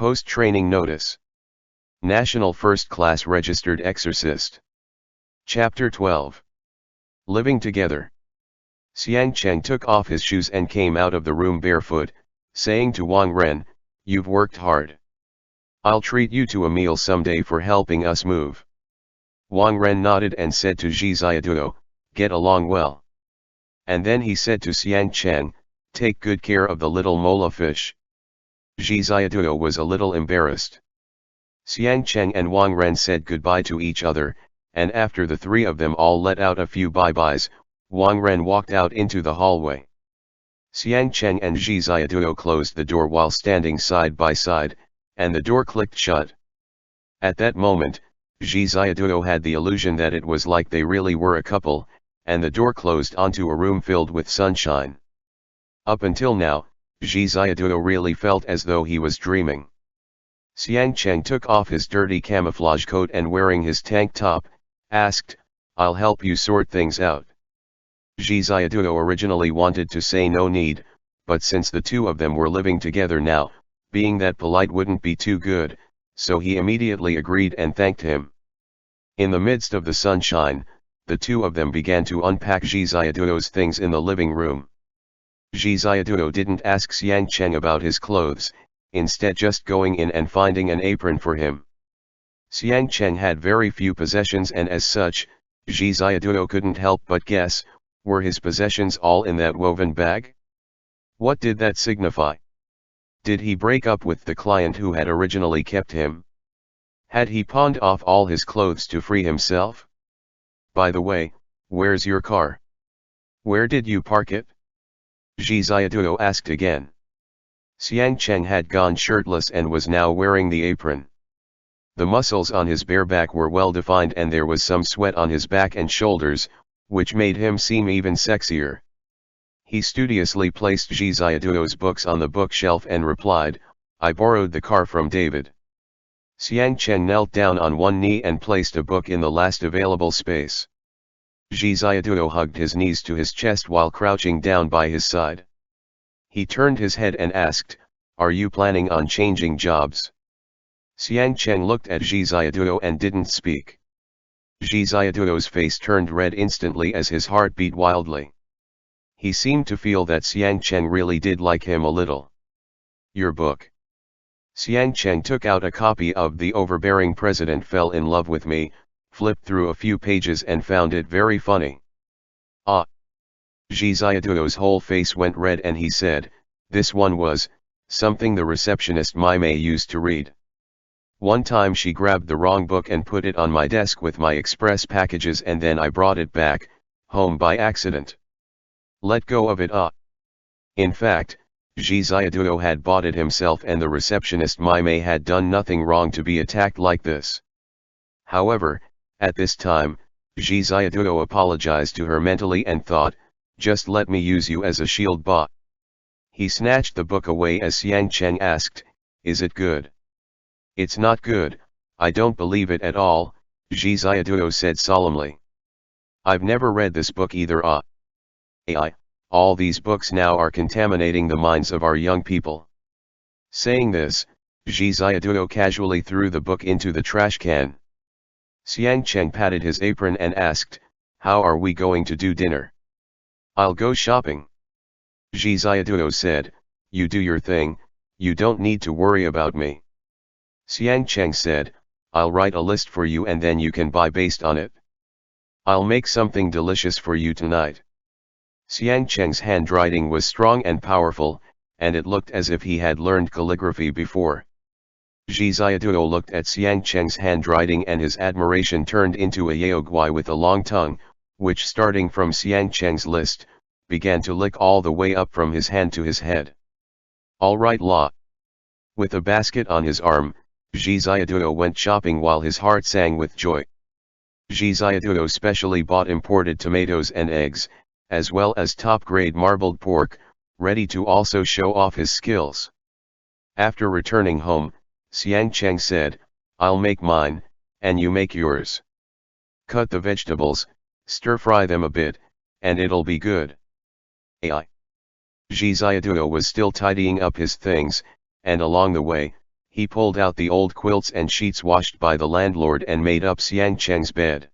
Post-training notice. National First-Class Registered Exorcist. Chapter 12. Living together. Xiang Cheng took off his shoes and came out of the room barefoot, saying to Wang Ren, "You've worked hard. I'll treat you to a meal someday for helping us move." Wang Ren nodded and said to Zhi Ziaduo, "Get along well." And then he said to Xiang Cheng, "Take good care of the little mola fish." Zhi Ziaduo was a little embarrassed. Xiang Cheng and Wang Ren said goodbye to each other, and after the three of them all let out a few bye-byes, Wang Ren walked out into the hallway. Xiang Cheng and Zhi Ziaduo closed the door while standing side by side, and the door clicked shut. At that moment, Zhi Ziaduo had the illusion that it was like they really were a couple, and the door closed onto a room filled with sunshine. Up until now, Zhi Ziaduo really felt as though he was dreaming. Xiang Cheng took off his dirty camouflage coat and wearing his tank top, asked, "I'll help you sort things out." Zhi Ziaduo originally wanted to say no need, but since the two of them were living together now, being that polite wouldn't be too good, so he immediately agreed and thanked him. In the midst of the sunshine, the two of them began to unpack Zhi Ziaduo's things in the living room. Zhi Ziaduo didn't ask Xiang Cheng about his clothes, instead just going in and finding an apron for him. Xiang Cheng had very few possessions and as such, Zhi Ziaduo couldn't help but guess, were his possessions all in that woven bag? What did that signify? Did he break up with the client who had originally kept him? Had he pawned off all his clothes to free himself? By the way, where's your car? Where did you park it? Zhi Ziaduo asked again. Xiang Cheng had gone shirtless and was now wearing the apron. The muscles on his bare back were well defined and there was some sweat on his back and shoulders, which made him seem even sexier. He studiously placed Zhi Ziaduo's books on the bookshelf and replied, "I borrowed the car from David." Xiang Cheng knelt down on one knee and placed a book in the last available space. Zhi Ziaduo hugged his knees to his chest while crouching down by his side. He turned his head and asked, "Are you planning on changing jobs?" Xiang Cheng looked at Zhi Ziaduo and didn't speak. Zhi Ziaduo's face turned red instantly as his heart beat wildly. He seemed to feel that Xiang Cheng really did like him a little. "Your book." Xiang Cheng took out a copy of The Overbearing President Fell in Love with Me, flipped through a few pages and found it very funny. "Ah." Zhi Ziaduo's whole face went red and he said, "This one was something the receptionist Mime used to read. One time she grabbed the wrong book and put it on my desk with my express packages and then I brought it back home by accident. Let go of it, ah." In fact, Zhi Ziaduo had bought it himself and the receptionist Mime had done nothing wrong to be attacked like this. However, at this time, Zhi Ziaduo apologized to her mentally and thought, "Just let me use you as a shield bot." He snatched the book away as Xiang Cheng asked, "Is it good?" "It's not good, I don't believe it at all," Zhi Ziaduo said solemnly. "I've never read this book either, ah. AI, all these books now are contaminating the minds of our young people." Saying this, Zhi Ziaduo casually threw the book into the trash can. Xiang Cheng patted his apron and asked, "How are we going to do dinner?" "I'll go shopping." Zhi Ziaduo said, "You do your thing, you don't need to worry about me." Xiang Cheng said, "I'll write a list for you and then you can buy based on it. I'll make something delicious for you tonight." Xiang Cheng's handwriting was strong and powerful, and it looked as if he had learned calligraphy before. Zhi Ziaduo looked at Xiang Cheng's handwriting and his admiration turned into a yaoguai with a long tongue, which starting from Xiang Cheng's list, began to lick all the way up from his hand to his head. "All right, La." With a basket on his arm, Zhi Ziaduo went shopping while his heart sang with joy. Zhi Ziaduo specially bought imported tomatoes and eggs, as well as top-grade marbled pork, ready to also show off his skills. After returning home, Xiang Cheng said, "I'll make mine, and you make yours. Cut the vegetables, stir-fry them a bit, and it'll be good." AI. Zhi Ziaduo was still tidying up his things, and along the way, He pulled out the old quilts and sheets washed by the landlord and made up Xiang Cheng's bed.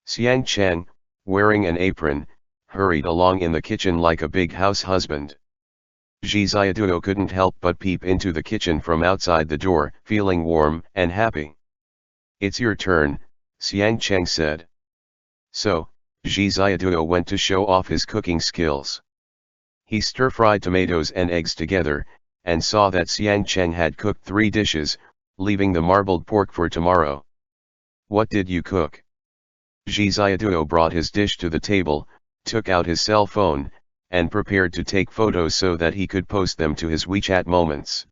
Xiang Cheng, wearing an apron, hurried along in the kitchen like a big house husband. Zhi Xiaoduo couldn't help but peep into the kitchen from outside the door, feeling warm and happy. "It's your turn," Xiang Cheng said. So, Zhi Xiaoduo went to show off his cooking skills. He stir-fried tomatoes and eggs together, and saw that Xiang Cheng had cooked 3 dishes, leaving the marbled pork for tomorrow. "What did you cook?" Zhi Xiaoduo brought his dish to the table, took out his cell phone, and prepared to take photos so that he could post them to his WeChat moments.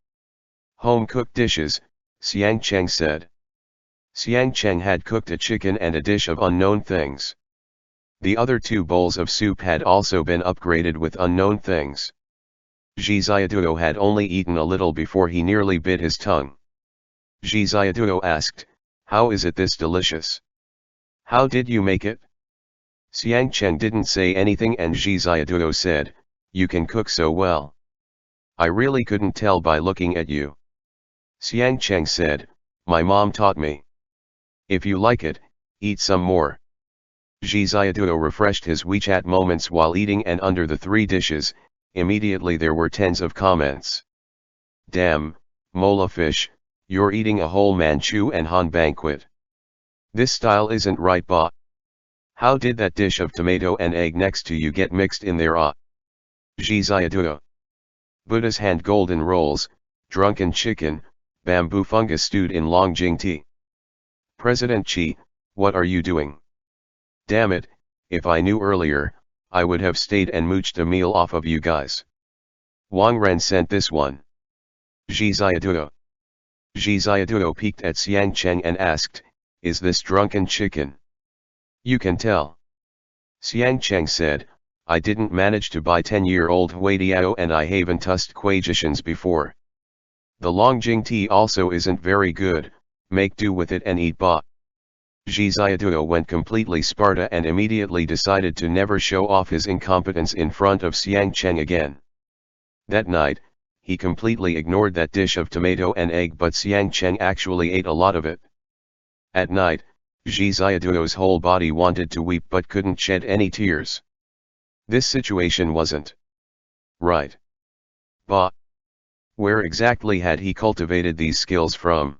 "Home-cooked dishes," Xiang Cheng said. Xiang Cheng had cooked a chicken and a dish of unknown things. The other 2 bowls of soup had also been upgraded with unknown things. Zhi Xiaoduo had only eaten a little before he nearly bit his tongue. Zhi Xiaoduo asked, "How is it this delicious? How did you make it?" Xiang Cheng didn't say anything and Zhi Xiaoduo said, "You can cook so well. I really couldn't tell by looking at you." Xiang Cheng said, "My mom taught me. If you like it, eat some more." Zhi Xiaoduo refreshed his WeChat moments while eating, and under the 3 dishes, immediately there were tens of comments. "Damn, Mola fish, you're eating a whole Manchu and Han banquet. This style isn't right, ba. How did that dish of tomato and egg next to you get mixed in there, ah? Zhi Xiaoduo. Buddha's hand golden rolls, drunken chicken, bamboo fungus stewed in Longjing tea. President Qi, what are you doing? Damn it, if I knew earlier, I would have stayed and mooched a meal off of you guys. Wang Ren sent this one. Zhi Xiaoduo. Zhi Xiaoduo peeked at Xiang Cheng and asked, "Is this drunken chicken?" "You can tell." Xiang Cheng said, "I didn't manage to buy 10-year-old Huadiao and I haven't touched Quajitions before. The Longjing tea also isn't very good, make do with it and eat ba." Zhi Xiaoduo went completely Sparta and immediately decided to never show off his incompetence in front of Xiang Cheng again. That night, he completely ignored that dish of tomato and egg, but Xiang Cheng actually ate a lot of it. At night, Zhi Xiaoduo's whole body wanted to weep but couldn't shed any tears. This situation wasn't right. Ba. Where exactly had he cultivated these skills from?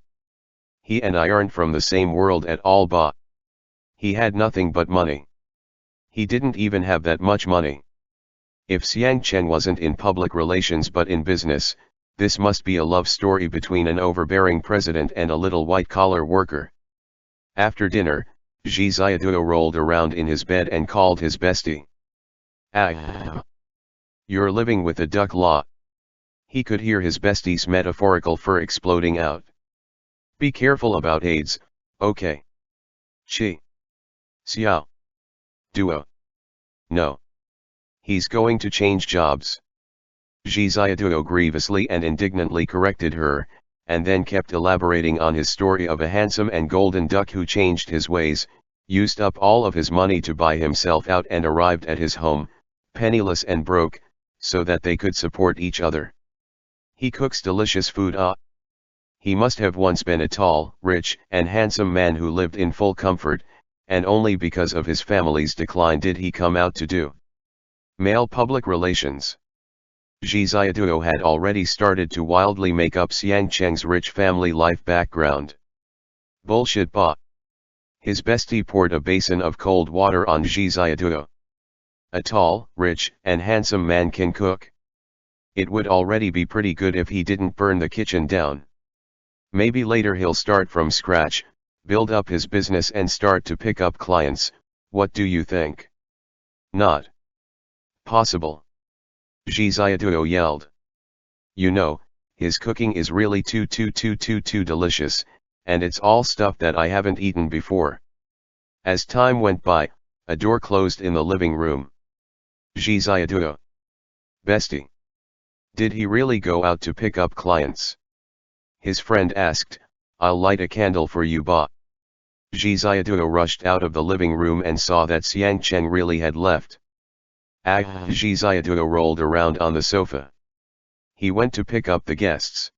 He and I aren't from the same world at all, ba. He had nothing but money. He didn't even have that much money. If Xiang Cheng wasn't in public relations but in business, this must be a love story between an overbearing president and a little white-collar worker. After dinner, Zhi Xiaoduo rolled around in his bed and called his bestie. "Ah! You're living with a duck law." He could hear his bestie's metaphorical fur exploding out. "Be careful about AIDS, okay? Chi. Xiao. Duo. No. He's going to change jobs." Zhi Xiaoduo grievously and indignantly corrected her, and then kept elaborating on his story of a handsome and golden duck who changed his ways, used up all of his money to buy himself out and arrived at his home, penniless and broke, so that they could support each other. "He cooks delicious food, ah. He must have once been a tall, rich, and handsome man who lived in full comfort, and only because of his family's decline did he come out to do male public relations." Zhi Xiaoduo had already started to wildly make up Xiang Cheng's rich family life background. "Bullshit, ba." His bestie poured a basin of cold water on Zhi Xiaoduo. "A tall, rich, and handsome man can cook? It would already be pretty good if he didn't burn the kitchen down. Maybe later he'll start from scratch, build up his business and start to pick up clients, what do you think?" "Not possible," Zhi Xiaoduo yelled. "You know, his cooking is really too delicious, and it's all stuff that I haven't eaten before." As time went by, a door closed in the living room. Zhi Xiaoduo. "Bestie. Did he really go out to pick up clients?" His friend asked. "I'll light a candle for you, ba." Zhi Xiaoduo rushed out of the living room and saw that Xiang Cheng really had left. Zhi Xiaoduo rolled around on the sofa. He went to pick up the guests.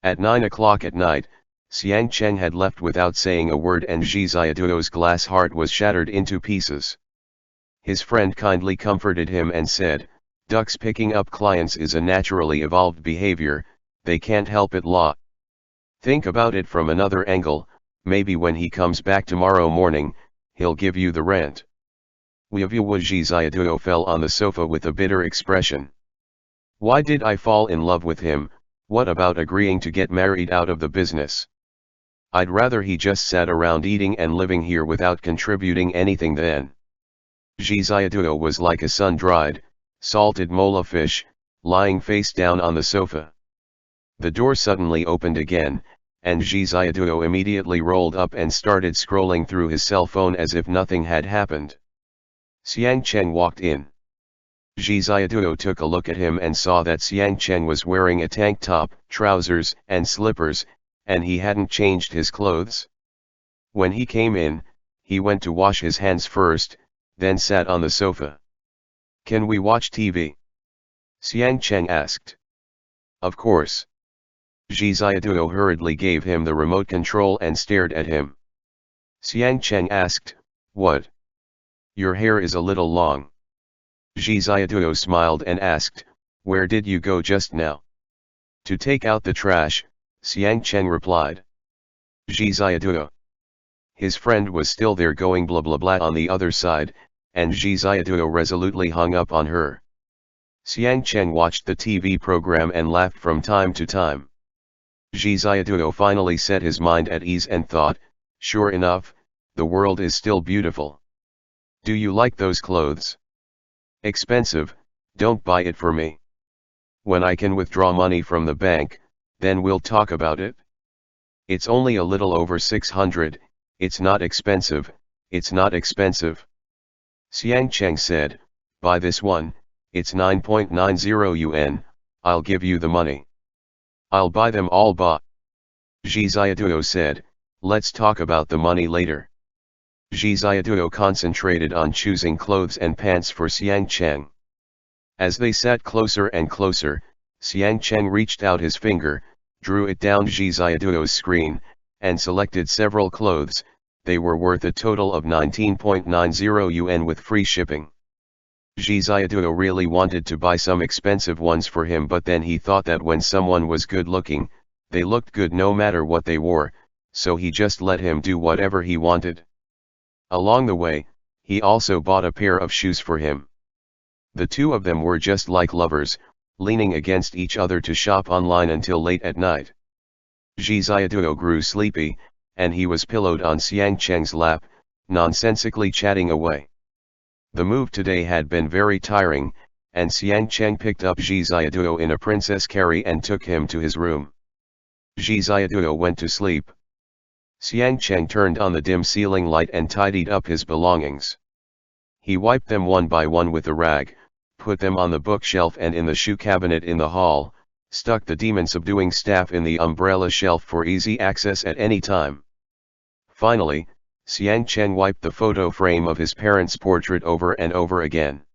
At 9 o'clock at night, Xiang Cheng had left without saying a word, and Zhi Ziaduo's glass heart was shattered into pieces. His friend kindly comforted him and said, "Ducks picking up clients is a naturally evolved behavior, they can't help it la. Think about it from another angle, maybe when he comes back tomorrow morning, he'll give you the rent." Zhi Ziaduo fell on the sofa with a bitter expression. "Why did I fall in love with him? What about agreeing to get married out of the business? I'd rather he just sat around eating and living here without contributing anything then." Zhi Ziaduo was like a sun-dried, salted mola fish, lying face down on the sofa. The door suddenly opened again, and Zhi Ziaduo immediately rolled up and started scrolling through his cell phone as if nothing had happened. Xiang Cheng walked in. Zhi Ziaduo took a look at him and saw that Xiang Cheng was wearing a tank top, trousers, and slippers, and he hadn't changed his clothes. When he came in, he went to wash his hands first, then sat on the sofa. "Can we watch TV?" Xiang Cheng asked. "Of course." Zhi Ziaduo hurriedly gave him the remote control and stared at him. Xiang Cheng asked, "What? Your hair is a little long." Zhi Ziaduo smiled and asked, "Where did you go just now?" "To take out the trash," Xiang Cheng replied. Zhi Ziaduo. His friend was still there going blah blah blah on the other side, and Zhi Ziaduo resolutely hung up on her. Xiang Cheng watched the TV program and laughed from time to time. Zhi Ziaduo finally set his mind at ease and thought, "Sure enough, the world is still beautiful. Do you like those clothes? Expensive, don't buy it for me. When I can withdraw money from the bank, then we'll talk about it. It's only a little over 600, it's not expensive, it's not expensive." Xiang Cheng said, "Buy this one, it's 9.90 yuan, I'll give you the money." "I'll buy them all ba." Zhi Ziaduo said, "Let's talk about the money later." Zhi Ziaduo concentrated on choosing clothes and pants for Xiang Cheng. As they sat closer and closer, Xiang Cheng reached out his finger, drew it down Zhi Ziaduo's screen, and selected several clothes. They were worth a total of 19.90 yuan with free shipping. Zhi Ziaduo really wanted to buy some expensive ones for him, but then he thought that when someone was good looking, they looked good no matter what they wore, so he just let him do whatever he wanted. Along the way, he also bought a pair of shoes for him. The two of them were just like lovers, leaning against each other to shop online until late at night. Zhi Ziaduo grew sleepy, and he was pillowed on Xiang Cheng's lap, nonsensically chatting away. The move today had been very tiring, and Xiang Cheng picked up Zhi Ziaduo in a princess carry and took him to his room. Zhi Ziaduo went to sleep. Xiang Cheng turned on the dim ceiling light and tidied up his belongings. He wiped them one by one with a rag, put them on the bookshelf and in the shoe cabinet in the hall, stuck the demon-subduing staff in the umbrella shelf for easy access at any time. Finally, Xiang Cheng wiped the photo frame of his parents' portrait over and over again.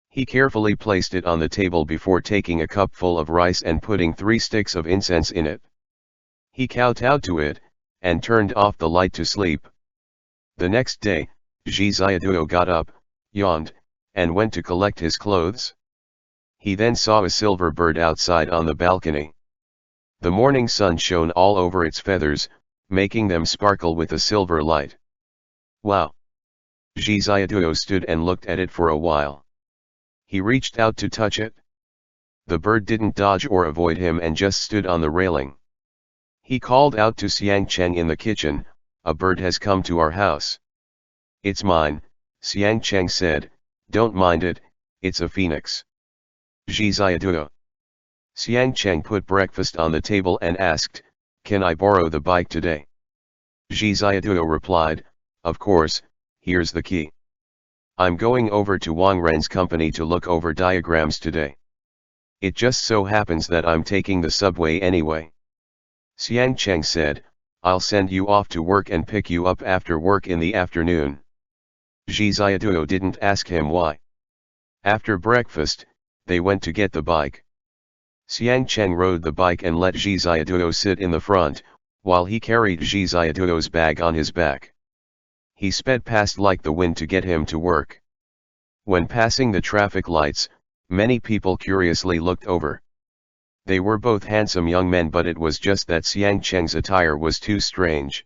He carefully placed it on the table before taking a cup full of rice and putting 3 sticks of incense in it. He kowtowed to it, and turned off the light to sleep. The next day, Zhi Ziaduo got up, yawned, and went to collect his clothes. He then saw a silver bird outside on the balcony. The morning sun shone all over its feathers, making them sparkle with a silver light. "Wow!" Zhi Ziaduo stood and looked at it for a while. He reached out to touch it. The bird didn't dodge or avoid him and just stood on the railing. He called out to Xiang Cheng in the kitchen, "A bird has come to our house." "It's mine," Xiang Cheng said, "don't mind it, it's a phoenix." Zhi Ziaduo. Xiang Cheng put breakfast on the table and asked, "Can I borrow the bike today?" Zhi Ziaduo replied, "Of course, here's the key. I'm going over to Wang Ren's company to look over diagrams today. It just so happens that I'm taking the subway anyway." Xiang Cheng said, "I'll send you off to work and pick you up after work in the afternoon." Zhi Ziaduo didn't ask him why. After breakfast, they went to get the bike. Xiang Cheng rode the bike and let Zhi Ziaduo sit in the front, while he carried Zhi Ziaduo's bag on his back. He sped past like the wind to get him to work. When passing the traffic lights, many people curiously looked over. They were both handsome young men, but it was just that Xiang Cheng's attire was too strange.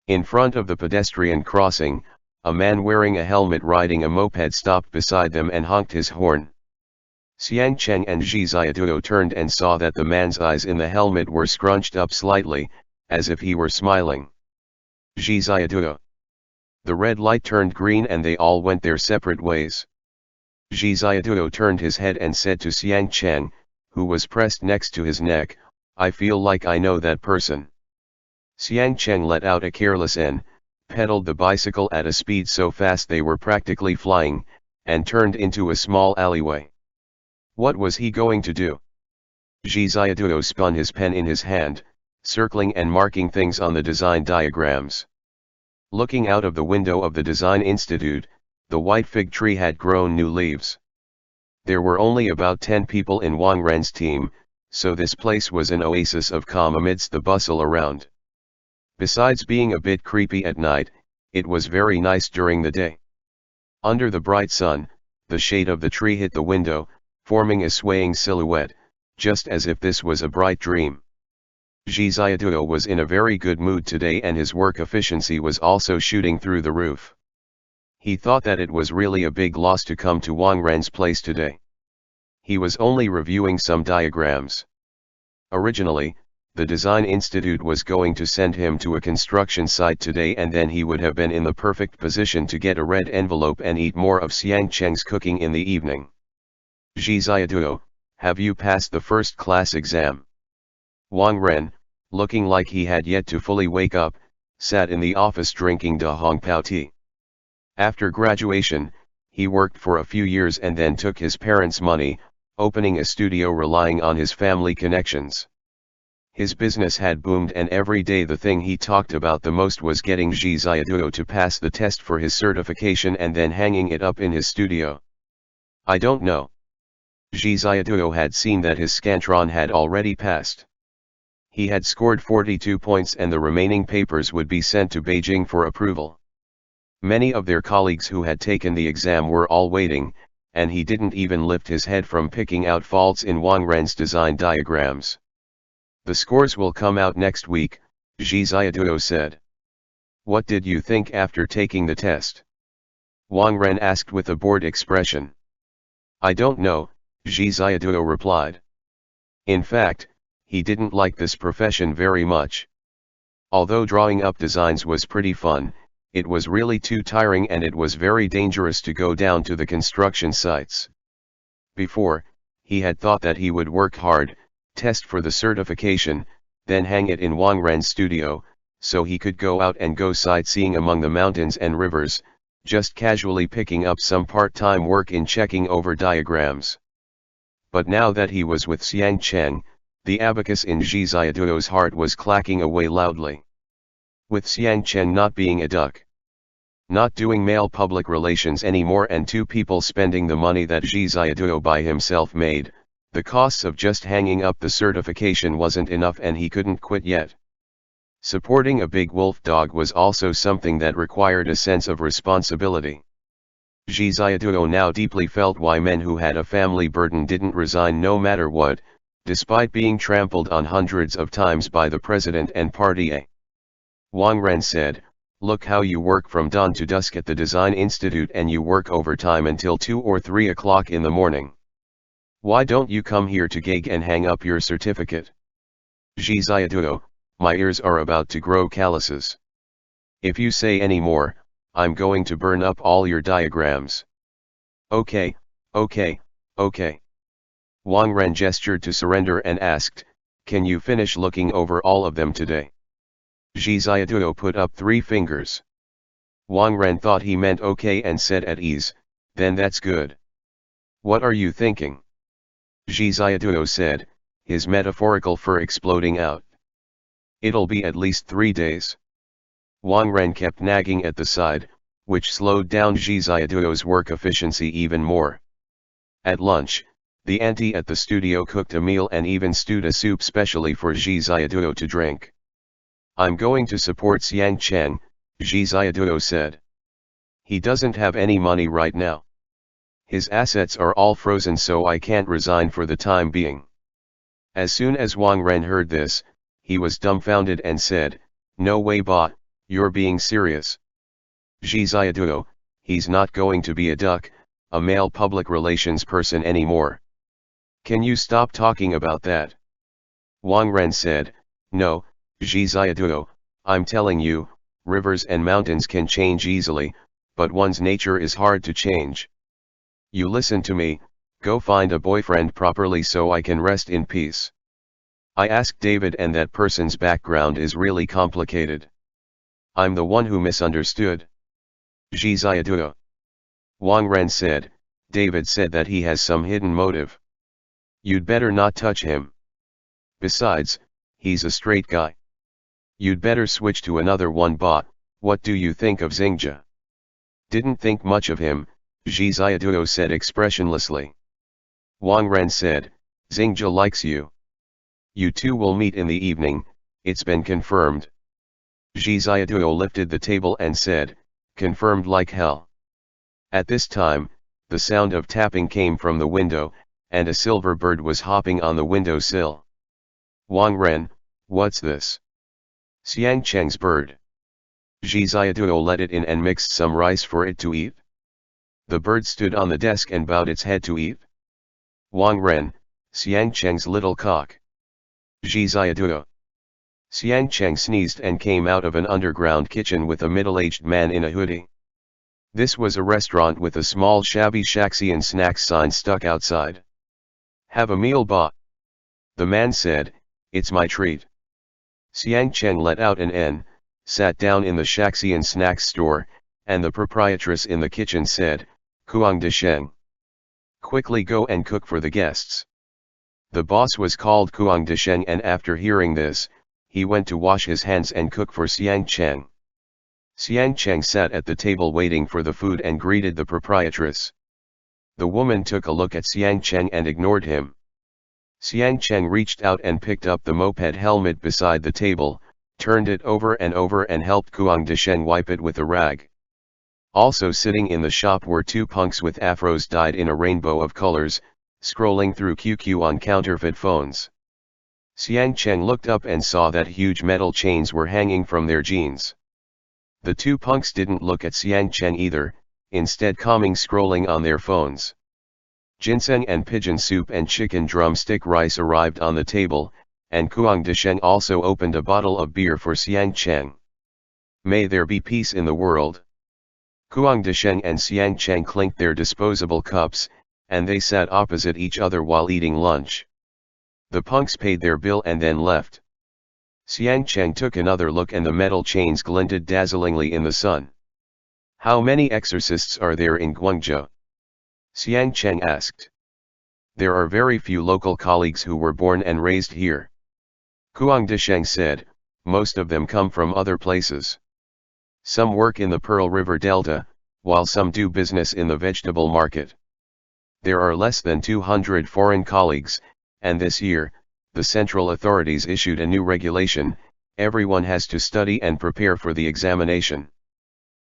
In front of the pedestrian crossing, a man wearing a helmet riding a moped stopped beside them and honked his horn. Xiang Cheng and Zhi Ziaduo turned and saw that the man's eyes in the helmet were scrunched up slightly, as if he were smiling. Zhi Ziaduo. The red light turned green and they all went their separate ways. Zhi Ziaduo turned his head and said to Xiang Cheng, who was pressed next to his neck, "I feel like I know that person." Xiang Cheng let out a careless N, pedaled the bicycle at a speed so fast they were practically flying, and turned into a small alleyway. What was he going to do? Zhi Ziaduo spun his pen in his hand, circling and marking things on the design diagrams. Looking out of the window of the Design Institute, the white fig tree had grown new leaves. There were only about 10 people in Wang Ren's team, so this place was an oasis of calm amidst the bustle around. Besides being a bit creepy at night, it was very nice during the day. Under the bright sun, the shade of the tree hit the window, forming a swaying silhouette, just as if this was a bright dream. Zhi Ziaduo was in a very good mood today and his work efficiency was also shooting through the roof. He thought that it was really a big loss to come to Wang Ren's place today. He was only reviewing some diagrams. Originally, the Design Institute was going to send him to a construction site today and then he would have been in the perfect position to get a red envelope and eat more of Xiang Cheng's cooking in the evening. Zhi Ziaduo, have you passed the first class exam? Wang Ren, looking like he had yet to fully wake up, sat in the office drinking Da Hong Pao tea. After graduation, he worked for a few years and then took his parents' money, opening a studio relying on his family connections. His business had boomed and every day the thing he talked about the most was getting Zhi Ziaduo to pass the test for his certification and then hanging it up in his studio. I don't know. Zhi Ziaduo had seen that his scantron had already passed. He had scored 42 points and the remaining papers would be sent to Beijing for approval. Many of their colleagues who had taken the exam were all waiting, and he didn't even lift his head from picking out faults in Wang Ren's design diagrams. The scores will come out next week, Zhi Ziaduo said. What did you think after taking the test? Wang Ren asked with a bored expression. I don't know, Zhi Ziaduo replied. In fact, he didn't like this profession very much. Although drawing up designs was pretty fun, it was really too tiring and it was very dangerous to go down to the construction sites. Before, he had thought that he would work hard, test for the certification, then hang it in Wang Ren's studio, so he could go out and go sightseeing among the mountains and rivers, just casually picking up some part-time work in checking over diagrams. But now that he was with Xiang Cheng, the abacus in Zhi Ziaduo's heart was clacking away loudly. With Xiang Cheng not being a duck, not doing male public relations anymore and 2 people spending the money that Zhi Ziaduo by himself made, the costs of just hanging up the certification wasn't enough and he couldn't quit yet. Supporting a big wolf dog was also something that required a sense of responsibility. Zhi Ziaduo now deeply felt why men who had a family burden didn't resign no matter what, despite being trampled on hundreds of times by the president and party A. Wang Ren said, look how you work from dawn to dusk at the Design Institute and you work overtime until 2 or 3 o'clock in the morning. Why don't you come here to gig and hang up your certificate? Zhi Ziaduo, my ears are about to grow calluses. If you say any more, I'm going to burn up all your diagrams. Okay, okay, okay. Wang Ren gestured to surrender and asked, can you finish looking over all of them today? Zhi Ziaduo put up 3 fingers. Wang Ren thought he meant okay and said at ease, then that's good. What are you thinking? Zhi Ziaduo said, his metaphorical fur exploding out. It'll be at least 3 days. Wang Ren kept nagging at the side, which slowed down Zhi Ziaduo's work efficiency even more. At lunch, The auntie at the studio cooked a meal and even stewed a soup specially for Zhi Ziaduo to drink. I'm going to support Xiang Cheng, Zhi Ziaduo said. He doesn't have any money right now. His assets are all frozen, so I can't resign for the time being. As soon as Wang Ren heard this, he was dumbfounded and said, "No way, ba, you're being serious. Zhi Ziaduo, he's not going to be a duck, a male public relations person anymore. Can you stop talking about that?" Wang Ren said, "No, Zhi Ziaduo, I'm telling you, rivers and mountains can change easily, but one's nature is hard to change. You listen to me, go find a boyfriend properly so I can rest in peace. I asked David and that person's background is really complicated. I'm the one who misunderstood. Zhi Ziaduo." Wang Ren said, "David said that he has some hidden motive. You'd better not touch him. Besides, he's a straight guy. You'd better switch to another one, ba. What do you think of Xingja?" "Didn't think much of him," Zhi Ziaduo said expressionlessly. Wang Ren said, "Xingja likes you. You two will meet in the evening, it's been confirmed." Zhi Ziaduo lifted the table and said, "Confirmed like hell." At this time, the sound of tapping came from the window, and a silver bird was hopping on the window sill. "Wang Ren, what's this?" "Xiang Cheng's bird." Zhi Ziaduo let it in and mixed some rice for it to eat. The bird stood on the desk and bowed its head to eat. "Wang Ren, Xiang Cheng's little cock." Zhi Ziaduo. Xiang Cheng sneezed and came out of an underground kitchen with a middle-aged man in a hoodie. This was a restaurant with a small shabby Shaxian snacks sign stuck outside. "Have a meal, ba." The man said, "It's my treat." Xiang Cheng let out an N, sat down in the Shaxian snacks store, and the proprietress in the kitchen said, "Kuang de Sheng. Quickly go and cook for the guests." The boss was called Kuang de Sheng, and after hearing this, he went to wash his hands and cook for Xiang Cheng. Xiang Cheng sat at the table waiting for the food and greeted the proprietress. The woman took a look at Xiang Cheng and ignored him. Xiang Cheng reached out and picked up the moped helmet beside the table, turned it over and helped Kuang de Sheng wipe it with a rag. Also sitting in the shop were two punks with afros dyed in a rainbow of colors, scrolling through QQ on counterfeit phones. Xiang Cheng looked up and saw that huge metal chains were hanging from their jeans. The two punks didn't look at Xiang Cheng either, instead calming scrolling on their phones. Ginseng and pigeon soup and chicken drumstick rice arrived on the table, and Kuang de Sheng also opened a bottle of beer for Xiang Cheng. "May there be peace in the world." Kuang de Sheng and Xiang Cheng clinked their disposable cups, and they sat opposite each other while eating lunch. The punks paid their bill and then left. Xiang Cheng took another look and the metal chains glinted dazzlingly in the sun. "How many exorcists are there in Guangzhou?" Xiang Cheng asked. "There are very few local colleagues who were born and raised here." Kuang de Sheng said, "Most of them come from other places. Some work in the Pearl River Delta, while some do business in the vegetable market. There are less than 200 foreign colleagues, and this year, the central authorities issued a new regulation: everyone has to study and prepare for the examination.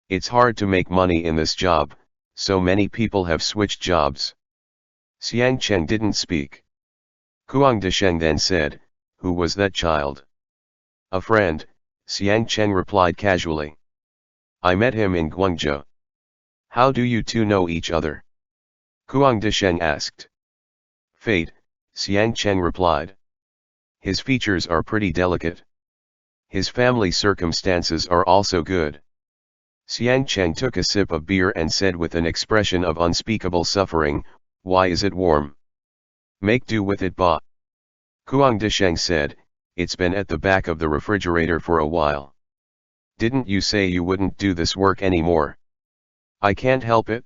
It's hard to make money in this job, so many people have switched jobs." Xiang Cheng didn't speak. Kuang de Sheng then said, "Who was that child?" "A friend," Xiang Cheng replied casually. "I met him in Guangzhou." "How do you two know each other?" Kuang de Sheng asked. "Fate," Xiang Cheng replied. "His features are pretty delicate. His family circumstances are also good." Xiang Cheng took a sip of beer and said with an expression of unspeakable suffering, "Why is it warm?" "Make do with it, ba." Kuang de Sheng said, "It's been at the back of the refrigerator for a while. Didn't you say you wouldn't do this work anymore?" "I can't help it."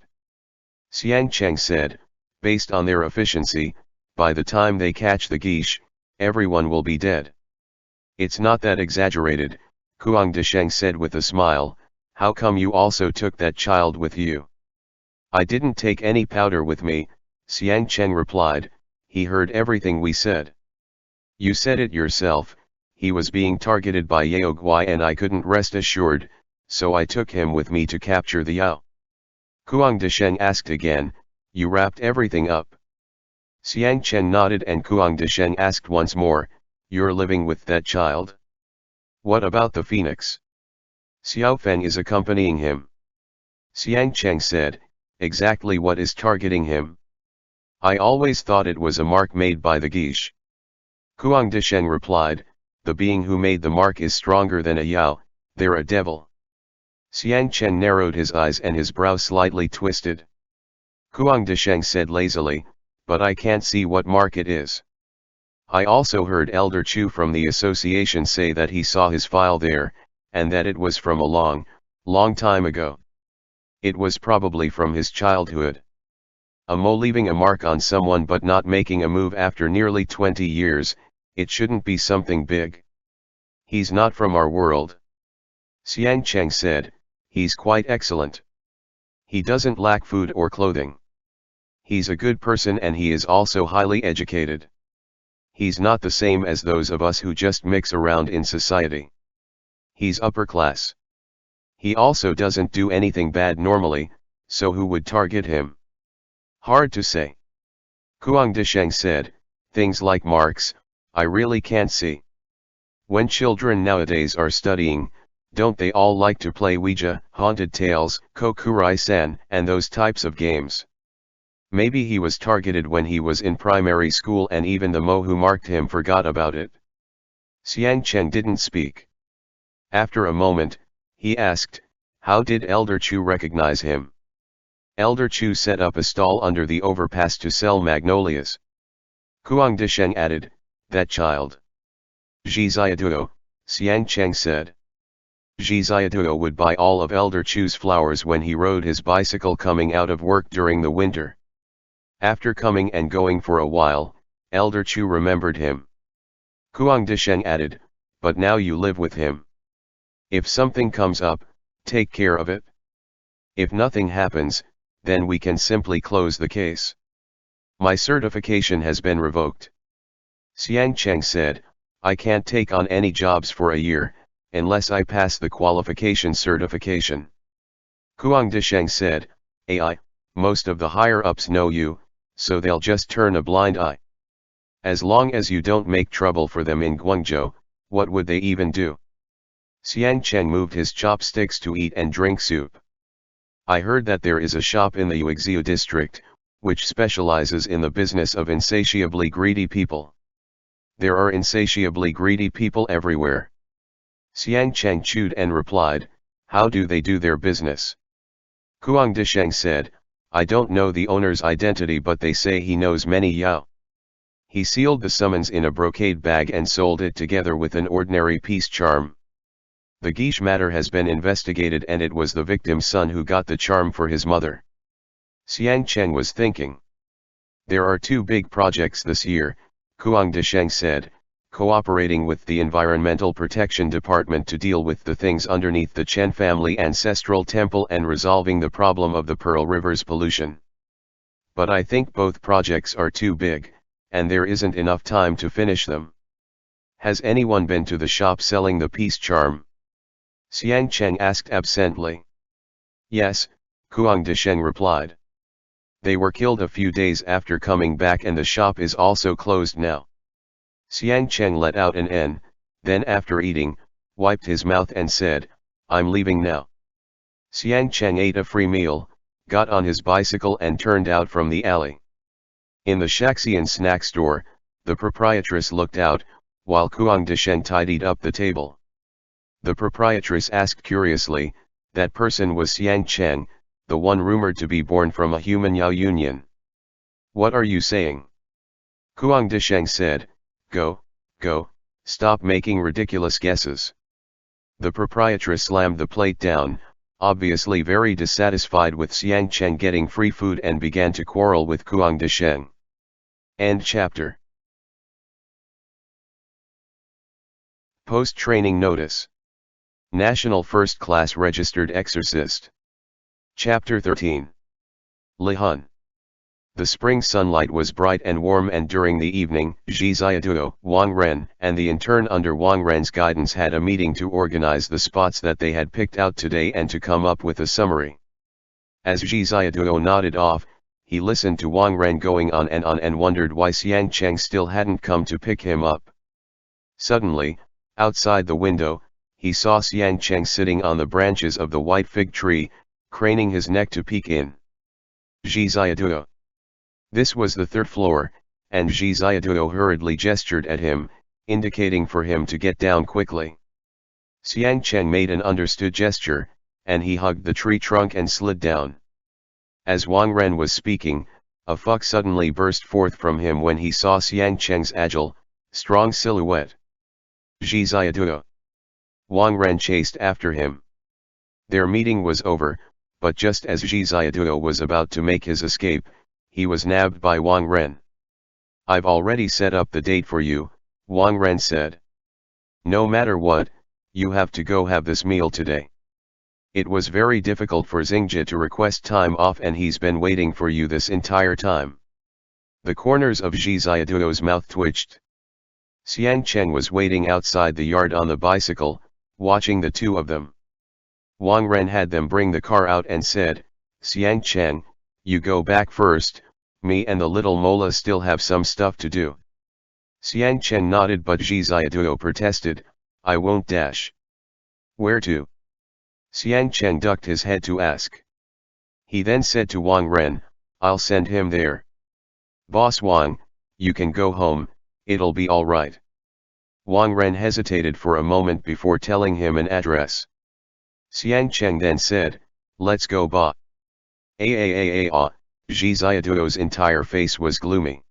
Xiang Cheng said, "Based on their efficiency, by the time they catch the geesh, everyone will be dead." "It's not that exaggerated," Kuang de Sheng said with a smile. "How come you also took that child with you?" "I didn't take any powder with me," Xiang Cheng replied, he heard everything we said. You said it yourself, he was being targeted by Yao Guai and I couldn't rest assured, so I took him with me to capture the Yao. Kuang Desheng asked again, you wrapped everything up? Xiang Chen nodded and Kuang Desheng asked once more, you're living with that child? What about the phoenix? Xiao Feng is accompanying him. Xiang Cheng said, exactly what is targeting him? I always thought it was a mark made by the geisha. Kuang Desheng replied, the being who made the mark is stronger than a Yao, they're a devil. Xiang Chen narrowed his eyes and his brow slightly twisted. Kuang Desheng said lazily, but I can't see what mark it is. I also heard Elder Chu from the association say that he saw his file there, and that it was from a long, long time ago. It was probably from his childhood. A Mo leaving a mark on someone but not making a move after nearly 20 years, it shouldn't be something big. He's not from our world. Xiang Cheng said, he's quite excellent. He doesn't lack food or clothing. He's a good person and he is also highly educated. He's not the same as those of us who just mix around in society. He's upper class. He also doesn't do anything bad normally, so who would target him? Hard to say. Kuang Desheng said, things like marks, I really can't see. When children nowadays are studying, don't they all like to play Ouija, Haunted Tales, Kokurai-san, and those types of games? Maybe he was targeted when he was in primary school and even the Mo who marked him forgot about it. Xiang Chen didn't speak. After a moment, he asked, how did Elder Chu recognize him? Elder Chu set up a stall under the overpass to sell magnolias. Kuang Desheng added, that child. Zhi Ziaduo, Xiang Cheng said. Zhi Ziaduo would buy all of Elder Chu's flowers when he rode his bicycle coming out of work during the winter. After coming and going for a while, Elder Chu remembered him. Kuang Desheng added, but now you live with him. If something comes up, take care of it. If nothing happens, then we can simply close the case. My certification has been revoked. Xiang Cheng said, I can't take on any jobs for a year, unless I pass the qualification certification. Kuang Desheng said, AI, most of the higher-ups know you, so they'll just turn a blind eye. As long as you don't make trouble for them in Guangzhou, what would they even do? Xiang Cheng moved his chopsticks to eat and drink soup. I heard that there is a shop in the Yuexiu district, which specializes in the business of insatiably greedy people. There are insatiably greedy people everywhere. Xiang Cheng chewed and replied, how do they do their business? Kuang Desheng said, I don't know the owner's identity but they say he knows many Yao. He sealed the summons in a brocade bag and sold it together with an ordinary peace charm. The geisha matter has been investigated and it was the victim's son who got the charm for his mother. Xiang Cheng was thinking. There are 2 big projects this year, Kuang Desheng said, cooperating with the Environmental Protection Department to deal with the things underneath the Chen family ancestral temple and resolving the problem of the Pearl River's pollution. But I think both projects are too big, and there isn't enough time to finish them. Has anyone been to the shop selling the peace charm? Xiang Cheng asked absently. Yes, Kuang Desheng replied. They were killed a few days after coming back and the shop is also closed now. Xiang Cheng let out an N, then after eating, wiped his mouth and said, I'm leaving now. Xiang Cheng ate a free meal, got on his bicycle and turned out from the alley. In the Shaxian snack store, the proprietress looked out, while Kuang Desheng tidied up the table. The proprietress asked curiously, that person was Xiang Cheng, the one rumored to be born from a human Yao union. What are you saying? Kuang Desheng said, Go, stop making ridiculous guesses. The proprietress slammed the plate down, obviously very dissatisfied with Xiang Cheng getting free food and began to quarrel with Kuang Desheng. End chapter. Post-training notice. National First Class Registered Exorcist. Chapter 13. Li Hun. The spring sunlight was bright and warm, and during the evening, Zhi Xiaoduo, Wang Ren, and the intern under Wang Ren's guidance had a meeting to organize the spots that they had picked out today and to come up with a summary. As Zhi Xiaoduo nodded off, he listened to Wang Ren going on and wondered why Xiang Cheng still hadn't come to pick him up. Suddenly, outside the window, he saw Xiang Cheng sitting on the branches of the white fig tree, craning his neck to peek in. Zhi Xiaoduo. This was the third floor, and Zhi Xiaoduo hurriedly gestured at him, indicating for him to get down quickly. Xiang Cheng made an understood gesture, and he hugged the tree trunk and slid down. As Wang Ren was speaking, a fuck suddenly burst forth from him when he saw Xiang Cheng's agile, strong silhouette. Zhi Xiaoduo. Wang Ren chased after him. Their meeting was over, but just as Zhi Xiaoduo was about to make his escape, he was nabbed by Wang Ren. "I've already set up the date for you," Wang Ren said. "No matter what, you have to go have this meal today. It was very difficult for Xingjie to request time off, and he's been waiting for you this entire time." The corners of Zhi Xiaoduo's mouth twitched. Xiang Cheng was waiting outside the yard on the bicycle, watching the two of them. Wang Ren had them bring the car out and said, "Xiang Cheng, you go back first, me and the little Mola still have some stuff to do." Xiang Cheng nodded, but Zhi Xiaoduo protested, "I won't dash." "Where to?" Xiang Cheng ducked his head to ask. He then said to Wang Ren, "I'll send him there." "Boss Wang, you can go home, it'll be all right." Wang Ren hesitated for a moment before telling him an address. Xiang Cheng then said, "Let's go ba." Zhi Xiaoduo's entire face was gloomy.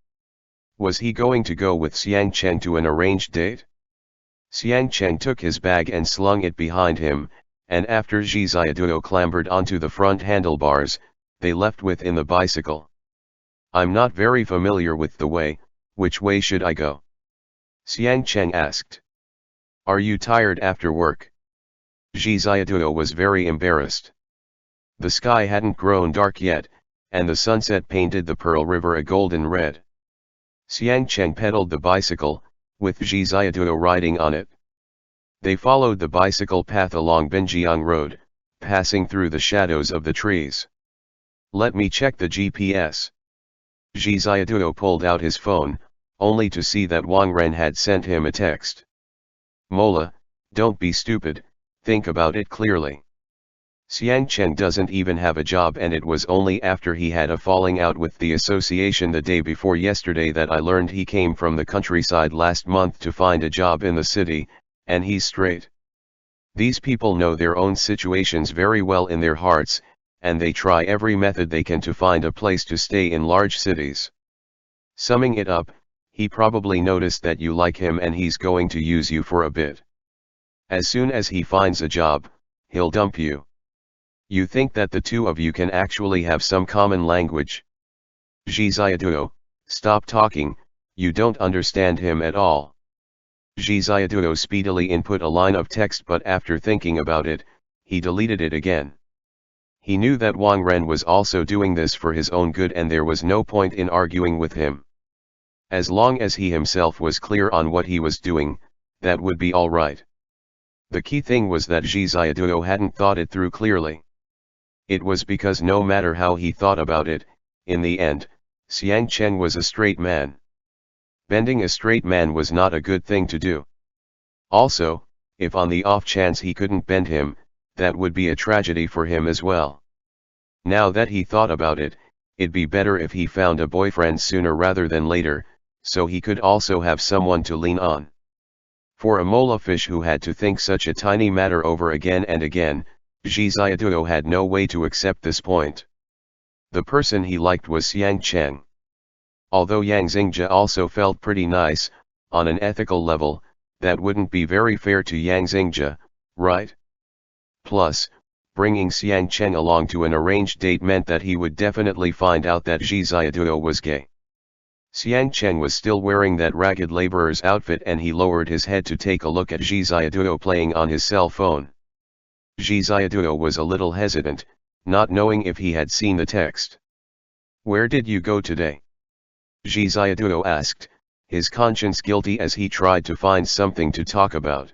Was he going to go with Xiang Cheng to an arranged date? Xiang Cheng took his bag and slung it behind him, and after Zhi Xiaoduo clambered onto the front handlebars, they left within the bicycle. "I'm not very familiar with the way, which way should I go?" Xiang Cheng asked. "Are you tired after work?" Zhi Xiaoduo was very embarrassed. The sky hadn't grown dark yet, and the sunset painted the Pearl River a golden red. Xiang Cheng pedaled the bicycle, with Zhi Xiaoduo riding on it. They followed the bicycle path along Binjiang Road, passing through the shadows of the trees. "Let me check the GPS." Zhi Xiaoduo pulled out his phone, only to see that Wang Ren had sent him a text. "Mola, don't be stupid, think about it clearly. Xiang Cheng doesn't even have a job, and it was only after he had a falling out with the association the day before yesterday that I learned he came from the countryside last month to find a job in the city, and he's straight. These people know their own situations very well in their hearts, and they try every method they can to find a place to stay in large cities. Summing it up, he probably noticed that you like him and he's going to use you for a bit. As soon as he finds a job, he'll dump you. You think that the two of you can actually have some common language? Zhi Xiaoduo, stop talking, you don't understand him at all." Zhi Xiaoduo speedily input a line of text, but after thinking about it, he deleted it again. He knew that Wang Ren was also doing this for his own good, and there was no point in arguing with him. As long as he himself was clear on what he was doing, that would be all right. The key thing was that Zhi Xiaoduo hadn't thought it through clearly. It was because no matter how he thought about it, in the end, Xiang Cheng was a straight man. Bending a straight man was not a good thing to do. Also, if on the off chance he couldn't bend him, that would be a tragedy for him as well. Now that he thought about it, it'd be better if he found a boyfriend sooner rather than later, so he could also have someone to lean on. For a mola fish who had to think such a tiny matter over again and again, Zhi Xiaoduo had no way to accept this point. The person he liked was Xiang Cheng. Although Yang Xingjie also felt pretty nice, on an ethical level, that wouldn't be very fair to Yang Xingjie, right? Plus, bringing Xiang Cheng along to an arranged date meant that he would definitely find out that Zhi Xiaoduo was gay. Xiang Cheng was still wearing that ragged laborer's outfit, and he lowered his head to take a look at Zhi Xiaoduo playing on his cell phone. Zhi Xiaoduo was a little hesitant, not knowing if he had seen the text. Where did you go today? Zhi Xiaoduo asked, his conscience guilty as he tried to find something to talk about.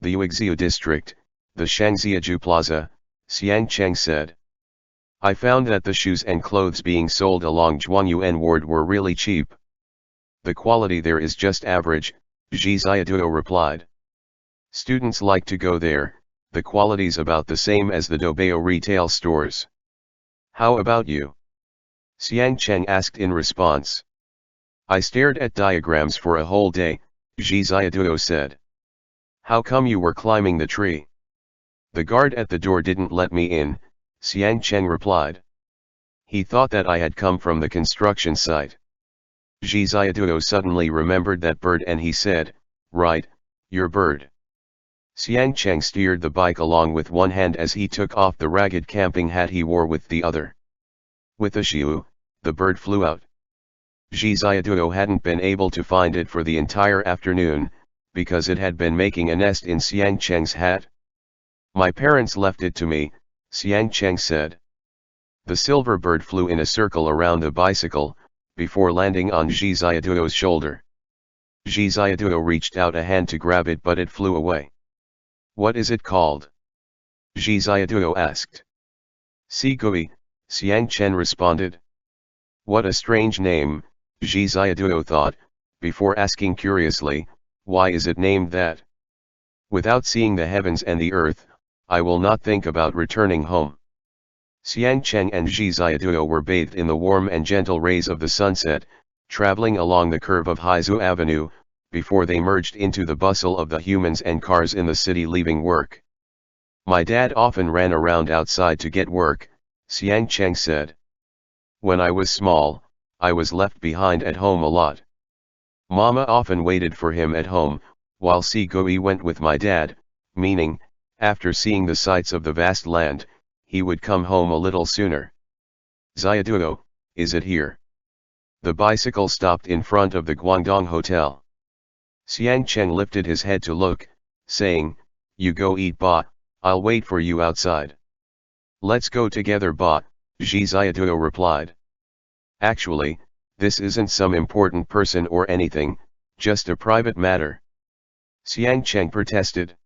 The Uixiu district, the Shangziaju Plaza, Xiang Cheng said. I found that the shoes and clothes being sold along Zhuangyuan Ward were really cheap. The quality there is just average, Zhi Xiaoduo replied. Students like to go there, the quality's about the same as the Dobao retail stores. How about you? Xiang Cheng asked in response. I stared at diagrams for a whole day, Zhi Xiaoduo said. How come you were climbing the tree? The guard at the door didn't let me in, Xiang Cheng replied. He thought that I had come from the construction site. Zhi Xiaoduo suddenly remembered that bird and he said, right, your bird. Xiang Cheng steered the bike along with one hand as he took off the ragged camping hat he wore with the other. With a shiu, the bird flew out. Zhi Xiaoduo hadn't been able to find it for the entire afternoon, because it had been making a nest in Xiang Cheng's hat. My parents left it to me, Xiang Cheng said. The silver bird flew in a circle around the bicycle, before landing on Zhi Xiaoduo's shoulder. Zhi Xiaoduo reached out a hand to grab it but it flew away. What is it called? Zhi Xiaoduo asked. Sigui, Xiang Chen responded. What a strange name, Zhi Xiaoduo thought, before asking curiously, why is it named that? Without seeing the heavens and the earth, I will not think about returning home. Xiang Cheng and Zhi Xiaoduo were bathed in the warm and gentle rays of the sunset, traveling along the curve of Haizu Avenue, before they merged into the bustle of the humans and cars in the city leaving work. My dad often ran around outside to get work, Xiang Cheng said. When I was small, I was left behind at home a lot. Mama often waited for him at home, while Sigui went with my dad, meaning, after seeing the sights of the vast land, he would come home a little sooner. Xiaoduo, is it here? The bicycle stopped in front of the Guangdong Hotel. Xiang Cheng lifted his head to look, saying, You go eat ba, I'll wait for you outside. Let's go together ba, Zhi Xiaoduo replied. Actually, this isn't some important person or anything, just a private matter. Xiang Cheng protested.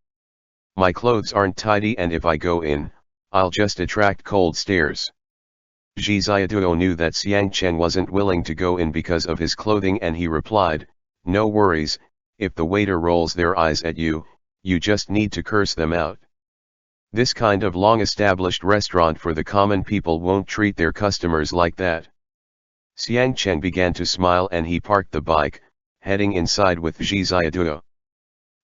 My clothes aren't tidy and if I go in, I'll just attract cold stares. Zhi Xiaoduo knew that Xiang Cheng wasn't willing to go in because of his clothing and he replied, No worries, if the waiter rolls their eyes at you, you just need to curse them out. This kind of long-established restaurant for the common people won't treat their customers like that. Xiang Cheng began to smile and he parked the bike, heading inside with Zhi Xiaoduo.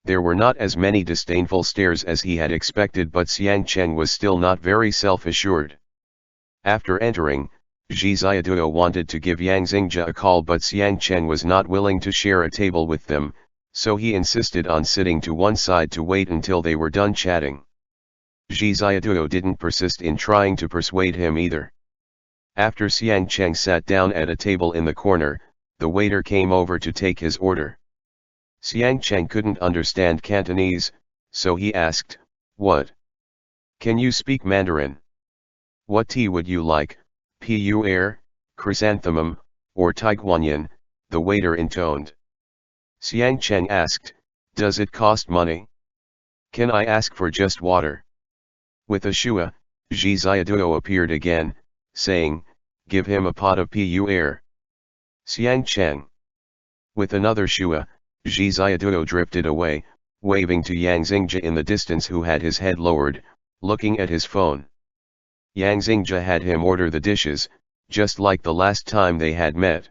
There were not as many disdainful stares as he had expected but Xiang Cheng was still not very self-assured. After entering, Zhi Xiaoduo wanted to give Yang Xingja a call but Xiang Cheng was not willing to share a table with them, so he insisted on sitting to one side to wait until they were done chatting. Zhi Xiaoduo didn't persist in trying to persuade him either. After Xiang Cheng sat down at a table in the corner, the waiter came over to take his order. Xiang Cheng couldn't understand Cantonese, so he asked, What? Can you speak Mandarin? What tea would you like, pu'er, chrysanthemum, or taiguanyan? The waiter intoned. Xiang Cheng asked, Does it cost money? Can I ask for just water? With a shua, Zhi Xiaoduo appeared again, saying, Give him a pot of pu'er. Xiang Cheng. With another shua, Zhi Xiaoduo drifted away, waving to Yang Xingja in the distance who had his head lowered, looking at his phone. Yang Xingja had him order the dishes, just like the last time they had met.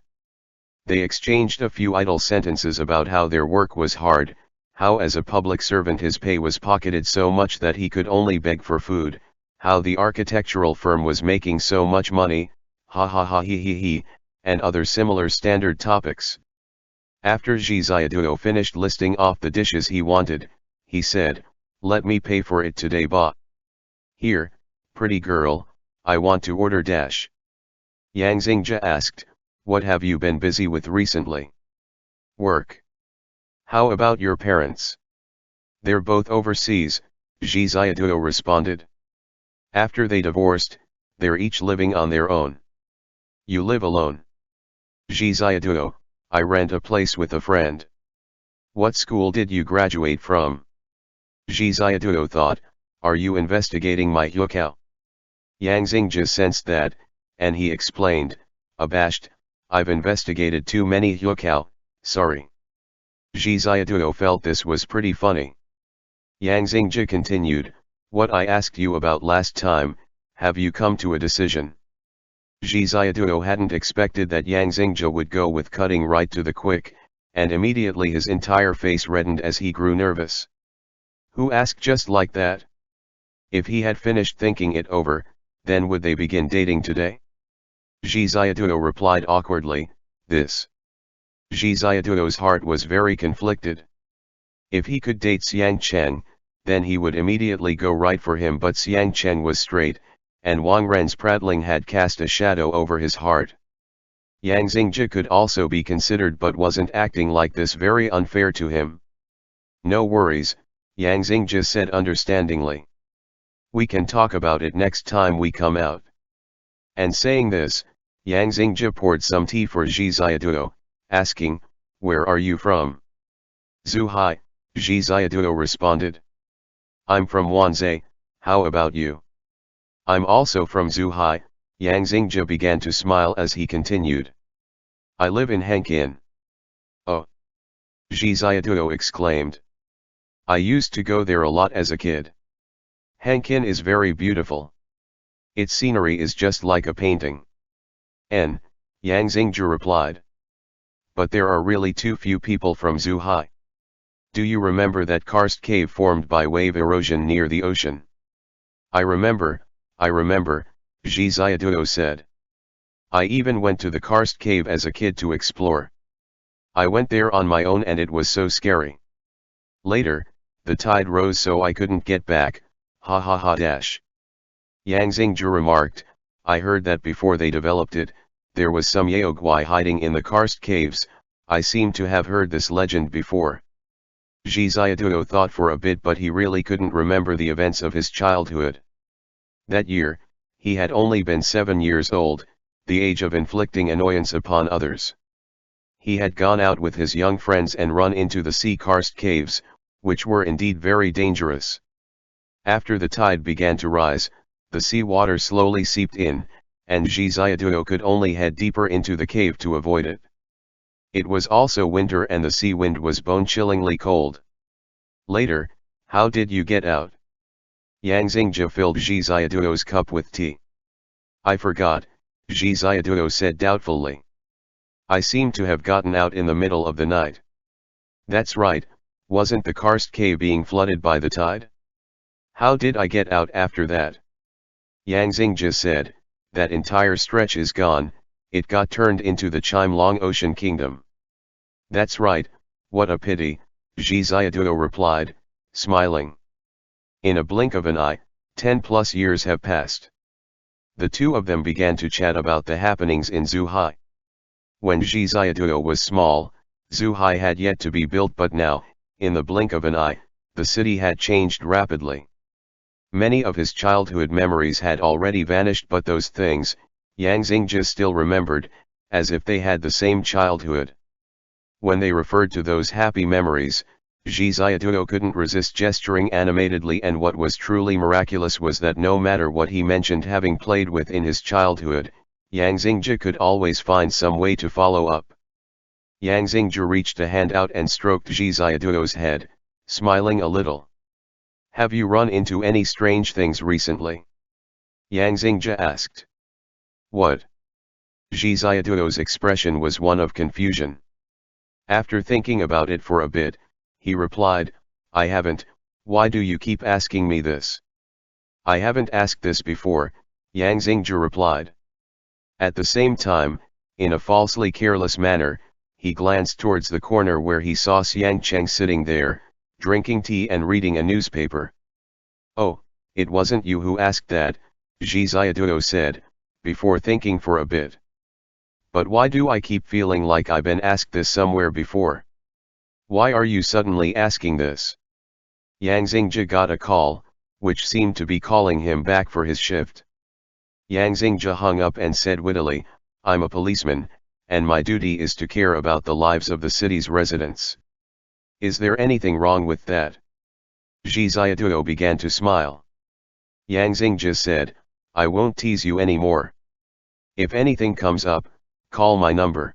They exchanged a few idle sentences about how their work was hard, how as a public servant his pay was pocketed so much that he could only beg for food, how the architectural firm was making so much money, ha ha ha he he, and other similar standard topics. After Zhi Xiaoduo finished listing off the dishes he wanted, he said, Let me pay for it today ba. Here, pretty girl, I want to order dash. Yang Xingja asked, What have you been busy with recently? Work. How about your parents? They're both overseas, Zhi Xiaoduo responded. After they divorced, they're each living on their own. You live alone. Zhi Ziaduo, I rent a place with a friend. What school did you graduate from? Zhi Ziaduo thought, are you investigating my Huakao? Yang Xingji sensed that, and he explained, abashed, I've investigated too many Huakao, sorry. Zhi Ziaduo felt this was pretty funny. Yang Xingji continued, what I asked you about last time, have you come to a decision? Zhi Ziaduo hadn't expected that Yang Xingji would go with cutting right to the quick, and immediately his entire face reddened as he grew nervous. Who asked just like that? If he had finished thinking it over, then would they begin dating today? Zhi Ziaduo replied awkwardly, this. Zhi Ziaduo's heart was very conflicted. If he could date Xiang Cheng, then he would immediately go right for him, but Xiang Cheng was straight, and Wang Ren's prattling had cast a shadow over his heart. Yang Xingji could also be considered but wasn't acting like this very unfair to him. No worries, Yang Xingji said understandingly. We can talk about it next time we come out. And saying this, Yang Xingji poured some tea for Zhi Ziaduo, asking, where are you from? Zhuhai, Zhi Ziaduo responded. I'm from Wanzhou, how about you? I'm also from Zhuhai, Yang Xingji began to smile as he continued. I live in Hankin. Oh! Zhi Ziaduo exclaimed. I used to go there a lot as a kid. Hankin is very beautiful. Its scenery is just like a painting. Yang Xingji replied. But there are really too few people from Zhuhai. Do you remember that karst cave formed by wave erosion near the ocean? I remember, Zhi Ziaduo said. I even went to the karst cave as a kid to explore. I went there on my own and it was so scary. Later, the tide rose so I couldn't get back, ha ha ha dash. Yang Xingji remarked, I heard that before they developed it, there was some Yaoguai hiding in the karst caves. I seem to have heard this legend before. Zhi Ziaduo thought for a bit, but he really couldn't remember the events of his childhood. That year, he had only been 7 years old, the age of inflicting annoyance upon others. He had gone out with his young friends and run into the sea karst caves, which were indeed very dangerous. After the tide began to rise, the sea water slowly seeped in, and Zhi Ziaduo could only head deeper into the cave to avoid it. It was also winter and the sea wind was bone-chillingly cold. Later, how did you get out? Yang Xingji filled Zhi Ziaduo's cup with tea. I forgot, Zhi Ziaduo said doubtfully. I seem to have gotten out in the middle of the night. That's right, wasn't the karst cave being flooded by the tide? How did I get out after that? Yang Xingji said, that entire stretch is gone, it got turned into the Chimelong Ocean Kingdom. That's right, what a pity, Zhi Ziaduo replied, smiling. In a blink of an eye, 10+ years have passed. The two of them began to chat about the happenings in Zhuhai. When Zhi Ziaduo was small, Zhuhai had yet to be built, but now, in the blink of an eye, the city had changed rapidly. Many of his childhood memories had already vanished, but those things, Yang Xingji still remembered, as if they had the same childhood. When they referred to those happy memories, Zhi Ziaduo couldn't resist gesturing animatedly, and what was truly miraculous was that no matter what he mentioned having played with in his childhood, Yang Xingji could always find some way to follow up. Yang Xingji reached a hand out and stroked Zhi Ziaduo's head, smiling a little. Have you run into any strange things recently? Yang Xingji asked. What? Zhi Ziaduo's expression was one of confusion. After thinking about it for a bit, he replied, I haven't. Why do you keep asking me this? I haven't asked this before, Yang Xingji replied. At the same time, in a falsely careless manner, he glanced towards the corner where he saw Xiang Cheng sitting there, drinking tea and reading a newspaper. Oh, it wasn't you who asked that, Zhi Ziaduo said, before thinking for a bit. But why do I keep feeling like I've been asked this somewhere before? Why are you suddenly asking this? Yang Xingji got a call, which seemed to be calling him back for his shift. Yang Xingji hung up and said wittily, I'm a policeman, and my duty is to care about the lives of the city's residents. Is there anything wrong with that? Zhi Xiaoduo began to smile. Yang Xingji said, I won't tease you anymore. If anything comes up, call my number.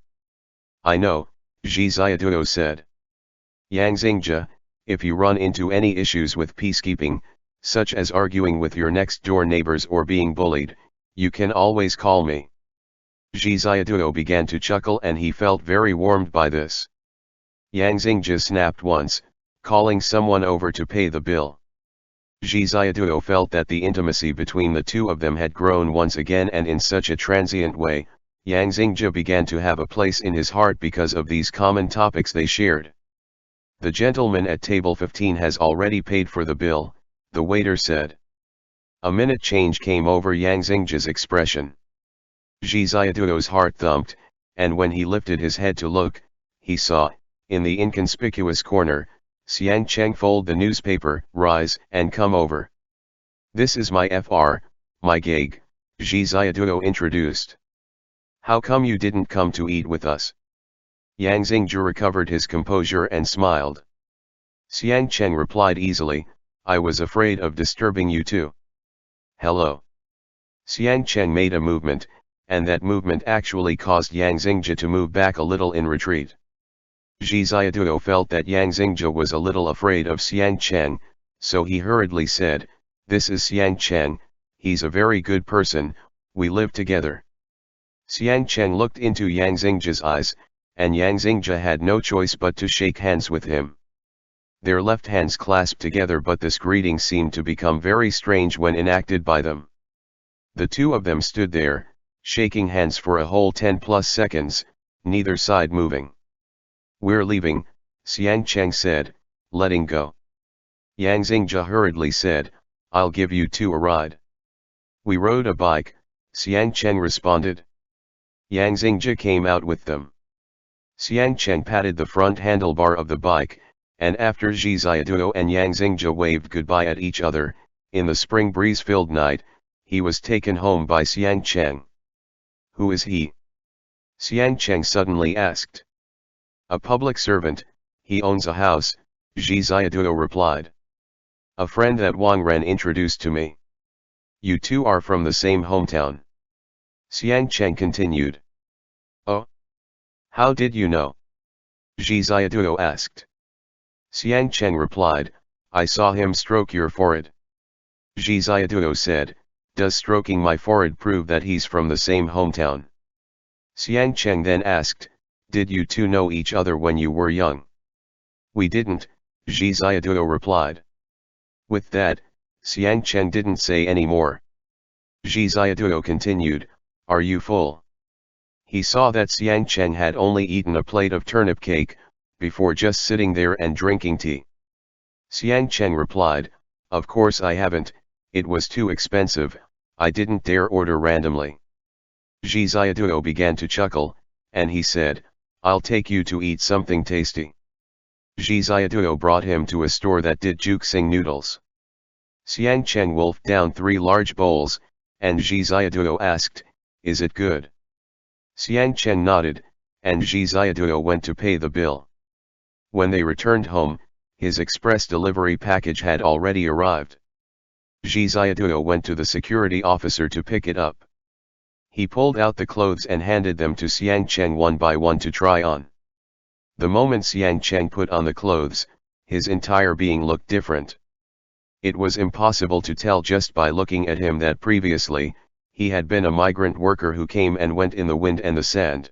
I know, Zhi Xiaoduo said. Yang Xingji, if you run into any issues with peacekeeping, such as arguing with your next-door neighbors or being bullied, you can always call me. Zhi Xiaoduo began to chuckle and he felt very warmed by this. Yang Xingji snapped once, calling someone over to pay the bill. Zhi Xiaoduo felt that the intimacy between the two of them had grown once again, and in such a transient way, Yang Xingji began to have a place in his heart because of these common topics they shared. The gentleman at table 15 has already paid for the bill, the waiter said. A minute change came over Yang Xingji's expression. Zhi Xiaoduo's heart thumped, and when he lifted his head to look, he saw, in the inconspicuous corner, Xiang Cheng fold the newspaper, rise and come over. This is my FR, my gig, Zhi Xiaoduo introduced. How come you didn't come to eat with us? Yang Xingji recovered his composure and smiled. Xiang Cheng replied easily, I was afraid of disturbing you too. Hello. Xiang Cheng made a movement, and that movement actually caused Yang Xingji to move back a little in retreat. Zhi Xiaoduo felt that Yang Xingji was a little afraid of Xiang Cheng, so he hurriedly said, This is Xiang Cheng, he's a very good person, we live together. Xiang Cheng looked into Yang Xingji's eyes, and Yang Xingji had no choice but to shake hands with him. Their left hands clasped together, but this greeting seemed to become very strange when enacted by them. The two of them stood there, shaking hands for a whole 10+ seconds, neither side moving. We're leaving, Xiang Cheng said, letting go. Yang Xingji hurriedly said, I'll give you two a ride. We rode a bike, Xiang Cheng responded. Yang Xingji came out with them. Xiang Cheng patted the front handlebar of the bike, and after Zhi Xiaoduo and Yang Xingji waved goodbye at each other, in the spring breeze-filled night, he was taken home by Xiang Cheng. Who is he? Xiang Cheng suddenly asked. A public servant, he owns a house, Zhi Xiaoduo replied. A friend that Wang Ren introduced to me. You two are from the same hometown. Xiang Cheng continued. Oh? How did you know? Zhi Xiaoduo asked. Xiang Cheng replied, I saw him stroke your forehead. Zhi Xiaoduo said, Does stroking my forehead prove that he's from the same hometown? Xiang Cheng then asked, Did you two know each other when you were young? We didn't, Zhi Xiaoduo replied. With that, Xiang Cheng didn't say any more. Zhi Xiaoduo continued, Are you full? He saw that Xiang Cheng had only eaten a plate of turnip cake, before just sitting there and drinking tea. Xiang Cheng replied, Of course I haven't, it was too expensive, I didn't dare order randomly. Zhi Xiaoduo began to chuckle, and he said, I'll take you to eat something tasty. Zhi Xiaoduo brought him to a store that did juxing noodles. Xiang Cheng wolfed down 3 large bowls, and Zhi Xiaoduo asked, Is it good? Xiang Cheng nodded, and Zhi Xiaoduo went to pay the bill. When they returned home, his express delivery package had already arrived. Zhi Xiaoduo went to the security officer to pick it up. He pulled out the clothes and handed them to Xiang Cheng one by one to try on. The moment Xiang Cheng put on the clothes, his entire being looked different. It was impossible to tell just by looking at him that previously, he had been a migrant worker who came and went in the wind and the sand.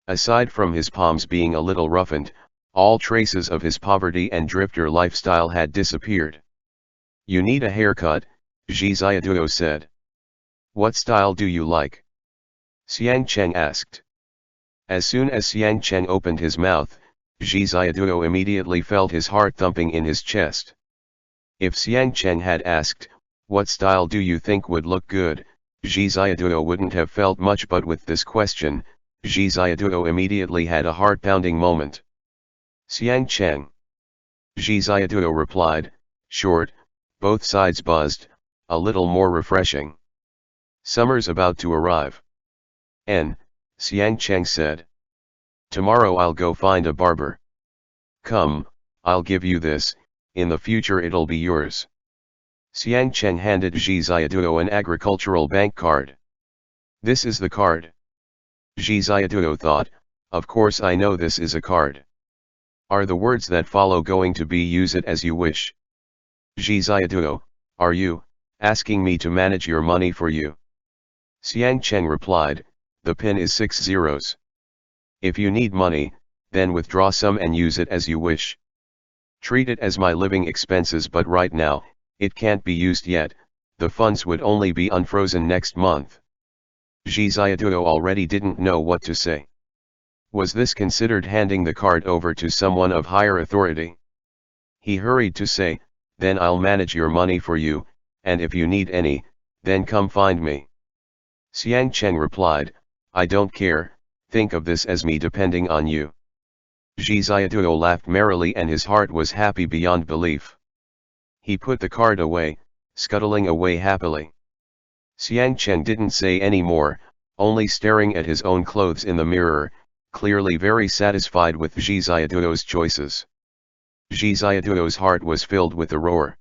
Aside from his palms being a little roughened, all traces of his poverty and drifter lifestyle had disappeared. You need a haircut, Zhi Xiaoduo said. What style do you like? Xiang Cheng asked. As soon as Xiang Cheng opened his mouth, Zhi Xiaoduo immediately felt his heart thumping in his chest. If Xiang Cheng had asked, What style do you think would look good, Zhi Xiaoduo wouldn't have felt much, but with this question, Zhi Xiaoduo immediately had a heart-pounding moment. Xiang Cheng. Zhi Xiaoduo replied, Short, both sides buzzed, a little more refreshing. Summer's about to arrive. N. Xiang Cheng said. Tomorrow I'll go find a barber. Come, I'll give you this, in the future it'll be yours. Xiang Cheng handed Zhi Ziaduo an agricultural bank card. This is the card. Zhi Ziaduo thought, of course I know this is a card. Are the words that follow going to be use it as you wish? Zhi Ziaduo, are you asking me to manage your money for you? Xiang Cheng replied, the pin is 6 zeros. If you need money, then withdraw some and use it as you wish. Treat it as my living expenses, but right now, it can't be used yet, the funds would only be unfrozen next month. Zhi Ziaduo already didn't know what to say. Was this considered handing the card over to someone of higher authority? He hurried to say, then I'll manage your money for you, and if you need any, then come find me. Xiang Cheng replied, I don't care, think of this as me depending on you. Zhi Ziaduo laughed merrily and his heart was happy beyond belief. He put the card away, scuttling away happily. Xiang Cheng didn't say any more, only staring at his own clothes in the mirror, clearly very satisfied with Zhi Ziaduo's choices. Zhi Ziaduo's heart was filled with a roar.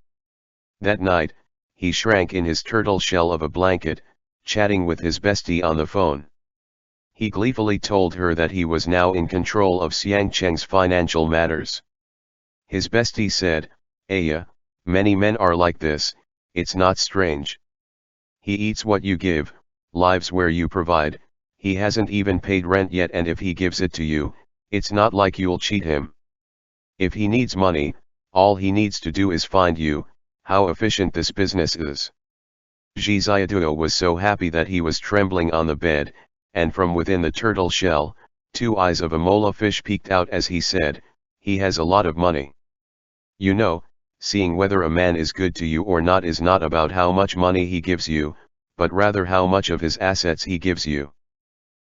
That night, he shrank in his turtle shell of a blanket, chatting with his bestie on the phone. He gleefully told her that he was now in control of Xiang Cheng's financial matters. His bestie said, Aya, many men are like this, it's not strange. He eats what you give, lives where you provide, he hasn't even paid rent yet, and if he gives it to you, it's not like you'll cheat him. If he needs money, all he needs to do is find you, how efficient this business is. Zhi Ziaduo was so happy that he was trembling on the bed, and from within the turtle shell, 2 eyes of a mola fish peeked out as he said, he has a lot of money. You know, seeing whether a man is good to you or not is not about how much money he gives you, but rather how much of his assets he gives you.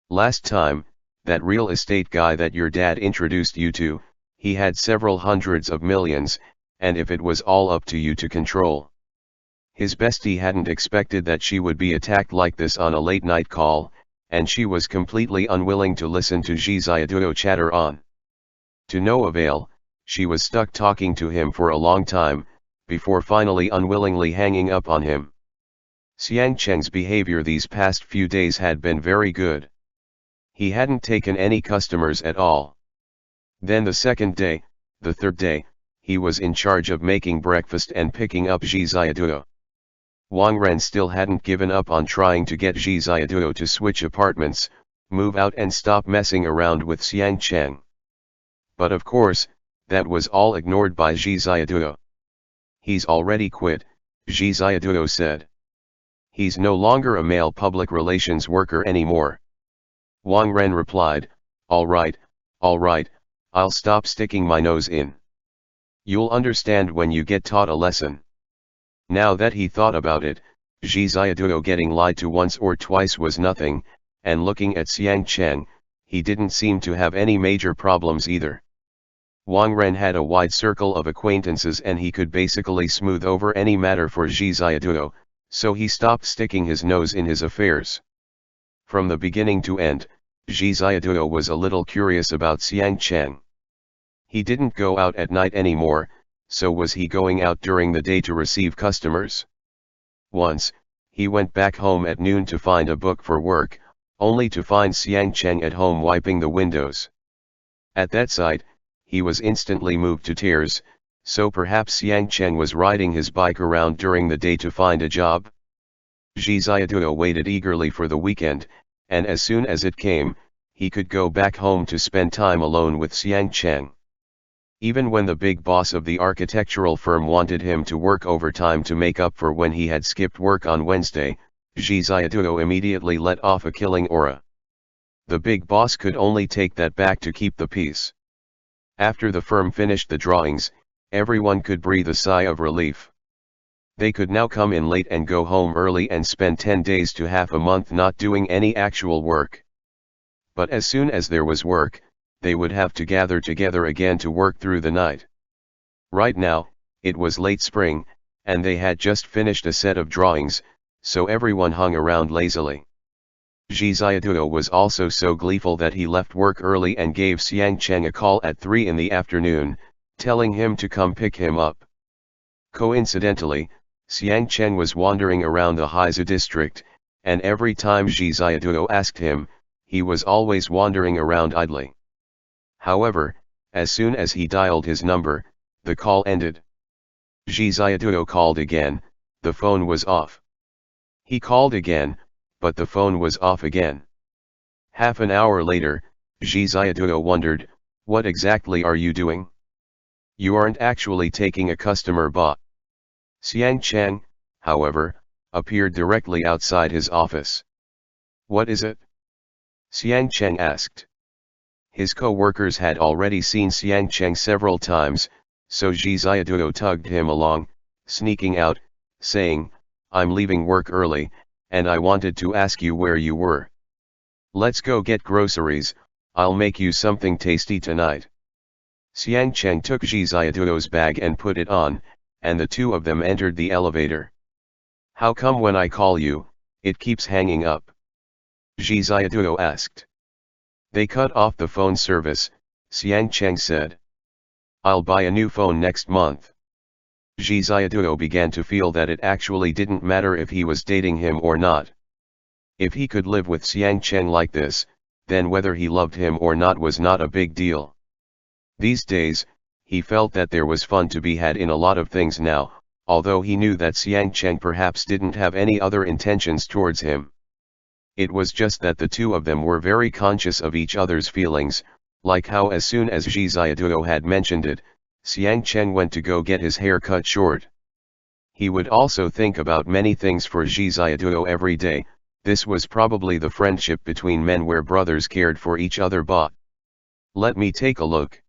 Last time, that real estate guy that your dad introduced you to, he had several hundreds of millions, and if it was all up to you to control. His bestie hadn't expected that she would be attacked like this on a late night call, and she was completely unwilling to listen to Zhi Ziaduo chatter on. To no avail, she was stuck talking to him for a long time, before finally unwillingly hanging up on him. Xiang Cheng's behavior these past few days had been very good. He hadn't taken any customers at all. Then the second day, the third day, he was in charge of making breakfast and picking up Zhi Ziaduo. Wang Ren still hadn't given up on trying to get Zhi Ziaduo to switch apartments, move out and stop messing around with Xiang Cheng. But of course, that was all ignored by Zhi Ziaduo. He's already quit, Zhi Ziaduo said. He's no longer a male public relations worker anymore. Wang Ren replied, all right, I'll stop sticking my nose in. You'll understand when you get taught a lesson. Now that he thought about it, Zhi Ziaduo getting lied to once or twice was nothing, and looking at Xiang Cheng, he didn't seem to have any major problems either. Wang Ren had a wide circle of acquaintances and he could basically smooth over any matter for Zhi Ziaduo, so he stopped sticking his nose in his affairs. From the beginning to end, Zhi Ziaduo was a little curious about Xiang Cheng. He didn't go out at night anymore, so was he going out during the day to receive customers? Once, he went back home at noon to find a book for work, only to find Xiang Cheng at home wiping the windows. At that sight, he was instantly moved to tears, so perhaps Xiang Cheng was riding his bike around during the day to find a job? Zhi Ziaduo waited eagerly for the weekend, and as soon as it came, he could go back home to spend time alone with Xiang Cheng. Even when the big boss of the architectural firm wanted him to work overtime to make up for when he had skipped work on Wednesday, Zhi Ziaduo immediately let off a killing aura. The big boss could only take that back to keep the peace. After the firm finished the drawings, everyone could breathe a sigh of relief. They could now come in late and go home early and spend 10 days to half a month not doing any actual work. But as soon as there was work, they would have to gather together again to work through the night. Right now, it was late spring, and they had just finished a set of drawings, so everyone hung around lazily. Zhi Xiaoduo was also so gleeful that he left work early and gave Xiang Cheng a call at 3 in the afternoon, telling him to come pick him up. Coincidentally, Xiang Cheng was wandering around the Haizu district, and every time Zhi Xiaoduo asked him, he was always wandering around idly. However, as soon as he dialed his number, the call ended. Zhi Xiaoduo called again, the phone was off. He called again, but the phone was off again. Half an hour later, Zhi Xiaoduo wondered, what exactly are you doing? You aren't actually taking a customer bot. Xiang Cheng, however, appeared directly outside his office. What is it? Xiang Cheng asked. His co-workers had already seen Xiang Cheng several times, so Zhi Xiaoduo tugged him along, sneaking out, saying, I'm leaving work early, and I wanted to ask you where you were. Let's go get groceries, I'll make you something tasty tonight. Xiang Cheng took Zhi Xiaoduo's bag and put it on, and the two of them entered the elevator. How come when I call you, it keeps hanging up? Zhi Xiaoduo asked. They cut off the phone service, Xiang Cheng said. I'll buy a new phone next month. Zhi Xiaoduo began to feel that it actually didn't matter if he was dating him or not. If he could live with Xiang Cheng like this, then whether he loved him or not was not a big deal. These days, he felt that there was fun to be had in a lot of things now, although he knew that Xiang Cheng perhaps didn't have any other intentions towards him. It was just that the two of them were very conscious of each other's feelings, like how as soon as Zhi Xiaoduo had mentioned it, Xiang Cheng went to go get his hair cut short. He would also think about many things for Zhi Xiaoduo every day. This was probably the friendship between men where brothers cared for each other. But let me take a look.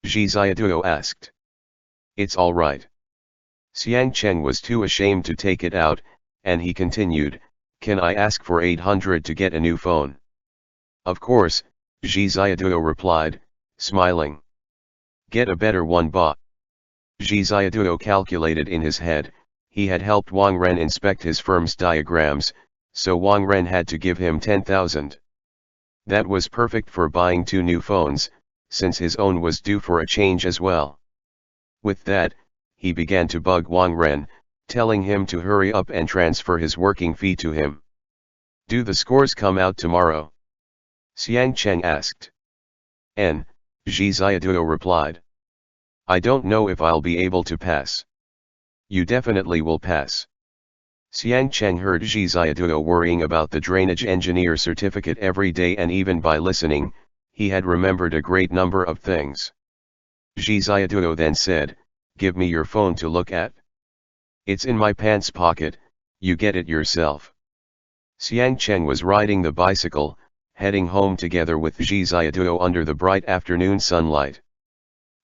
Zhi Xiaoduo asked. It's all right. Xiang Cheng was too ashamed to take it out, and he continued, can I ask for 800 to get a new phone? Of course, Zhi Xiaoduo replied, smiling. Get a better one, bot. Zhi Xiaoduo calculated in his head, he had helped Wang Ren inspect his firm's diagrams, so Wang Ren had to give him 10,000. That was perfect for buying two new phones, since his own was due for a change as well. With that, he began to bug Wang Ren, telling him to hurry up and transfer his working fee to him. Do the scores come out tomorrow? Xiang Cheng asked. Zhi Xiaoduo replied. I don't know if I'll be able to pass. You definitely will pass. Xiang Cheng heard Zhi Xiaoduo worrying about the drainage engineer certificate every day, and even by listening, he had remembered a great number of things. Zhi Xiaoduo then said, give me your phone to look at. It's in my pants pocket, you get it yourself. Xiang Cheng was riding the bicycle, heading home together with Zhi Xiaoduo under the bright afternoon sunlight.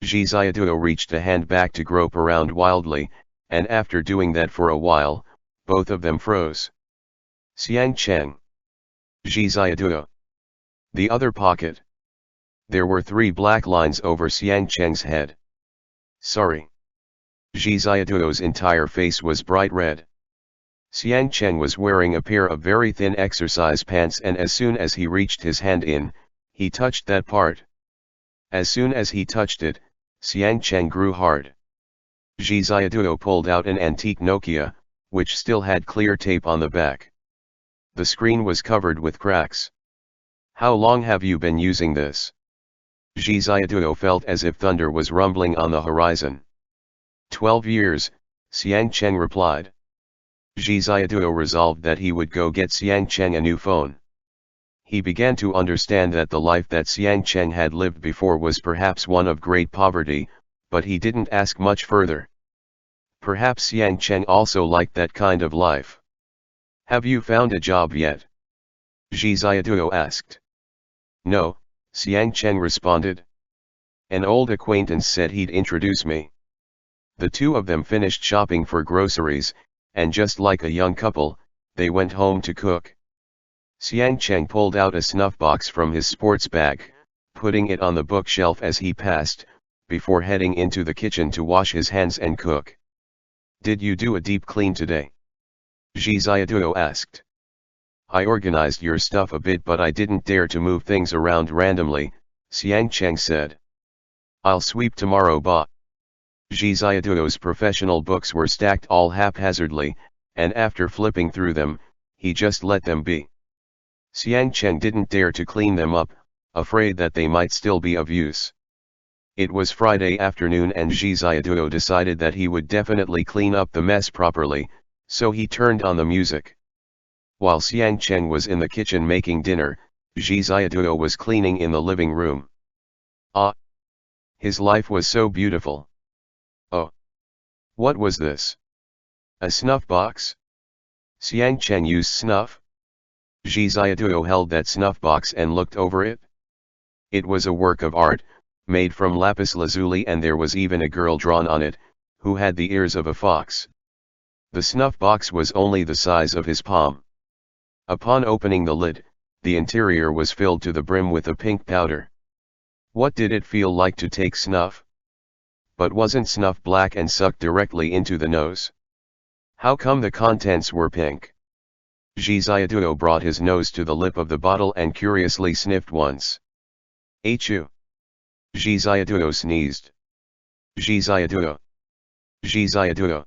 Zhi Xiaoduo reached a hand back to grope around wildly, and after doing that for a while, both of them froze. Xiang Cheng. Zhi Xiaoduo. The other pocket. There were 3 black lines over Xiang Cheng's head. Sorry. Zhi Xiaoduo's entire face was bright red. Xiang Cheng was wearing a pair of very thin exercise pants, and as soon as he reached his hand in, he touched that part. As soon as he touched it, Xiang Cheng grew hard. Zhi Xiaoduo pulled out an antique Nokia, which still had clear tape on the back. The screen was covered with cracks. How long have you been using this? Zhi Xiaoduo felt as if thunder was rumbling on the horizon. 12 years, Xiang Cheng replied. Zhi Xiaoduo resolved that he would go get Xiang Cheng a new phone. He began to understand that the life that Xiang Cheng had lived before was perhaps one of great poverty, but he didn't ask much further. Perhaps Xiang Cheng also liked that kind of life. Have you found a job yet? Zhi Xiaoduo asked. No, Xiang Cheng responded. An old acquaintance said he'd introduce me. The two of them finished shopping for groceries, and just like a young couple, they went home to cook. Xiang Cheng pulled out a snuff box from his sports bag, putting it on the bookshelf as he passed, before heading into the kitchen to wash his hands and cook. Did you do a deep clean today? Zhi Xiaoduo asked. I organized your stuff a bit but I didn't dare to move things around randomly, Xiang Cheng said. I'll sweep tomorrow ba. Zhi Xiaoduo's professional books were stacked all haphazardly, and after flipping through them, he just let them be. Xiang Cheng didn't dare to clean them up, afraid that they might still be of use. It was Friday afternoon and Zhi Xiaoduo decided that he would definitely clean up the mess properly, so he turned on the music. While Xiang Cheng was in the kitchen making dinner, Zhi Xiaoduo was cleaning in the living room. Ah! His life was so beautiful. Oh! What was this? A snuff box? Xiang Cheng used snuff? Zhi Xiaoduo held that snuff box and looked over it. It was a work of art, made from lapis lazuli, and there was even a girl drawn on it, who had the ears of a fox. The snuff box was only the size of his palm. Upon opening the lid, the interior was filled to the brim with a pink powder. What did it feel like to take snuff? But wasn't snuff black and sucked directly into the nose? How come the contents were pink? Zhi Xiaoduo brought his nose to the lip of the bottle and curiously sniffed once. Achoo! Zhi Xiaoduo sneezed. Zhi Xiaoduo! Zhi Xiaoduo!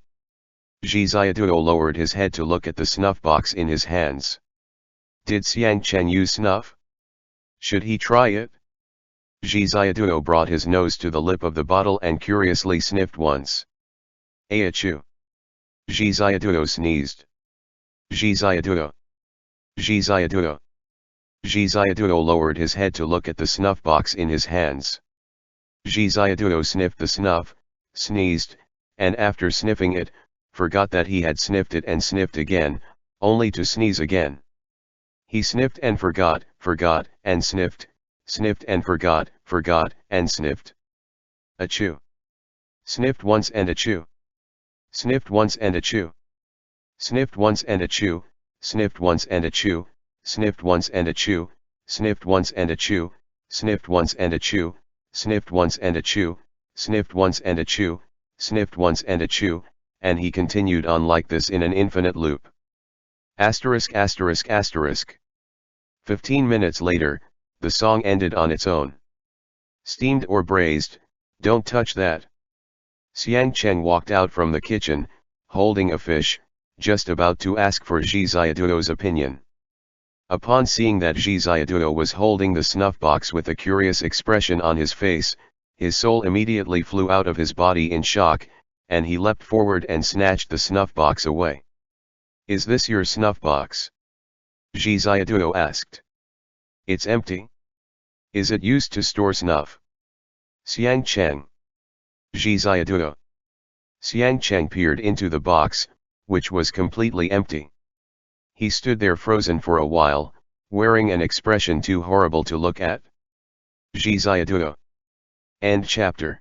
Zhi Xiaoduo lowered his head to look at the snuff box in his hands. Did Xiang Cheng use snuff? Should he try it? Zhi Xiaoduo brought his nose to the lip of the bottle and curiously sniffed once. Achoo! Zhi Xiaoduo sneezed. Zhi Xiaoduo! Zhi Xiaoduo! Zhi Xiaoduo lowered his head to look at the snuff box in his hands. Zhi Xiaoduo sniffed the snuff, sneezed, and after sniffing it, forgot that he had sniffed it and sniffed again, only to sneeze again. He sniffed and forgot, and sniffed, sniffed and forgot, and sniffed. Achoo! Sniffed once and achoo! Sniffed once and achoo! Sniffed once and achoo! Sniffed once and achoo! Sniffed once and achoo! Sniffed once and achoo! Sniffed once and achoo! Sniffed once and achoo! Sniffed once and achoo! Sniffed once and achoo! And he continued on like this in an infinite loop. Asterisk asterisk asterisk. 15 minutes later, the song ended on its own. Steamed or braised, don't touch that. Xiang Cheng walked out from the kitchen, holding a fish, just about to ask for Zhi Xiaoduo's opinion. Upon seeing that Zhi Xiaoduo was holding the snuff box with a curious expression on his face, his soul immediately flew out of his body in shock, and he leapt forward and snatched the snuff box away. Is this your snuff box? Zhi Xiaoduo asked. It's empty. Is it used to store snuff? Xiang Cheng. Zhi Xiaoduo. Xiang Cheng peered into the box, which was completely empty. He stood there frozen for a while, wearing an expression too horrible to look at. Zhi Xiaoduo. End chapter.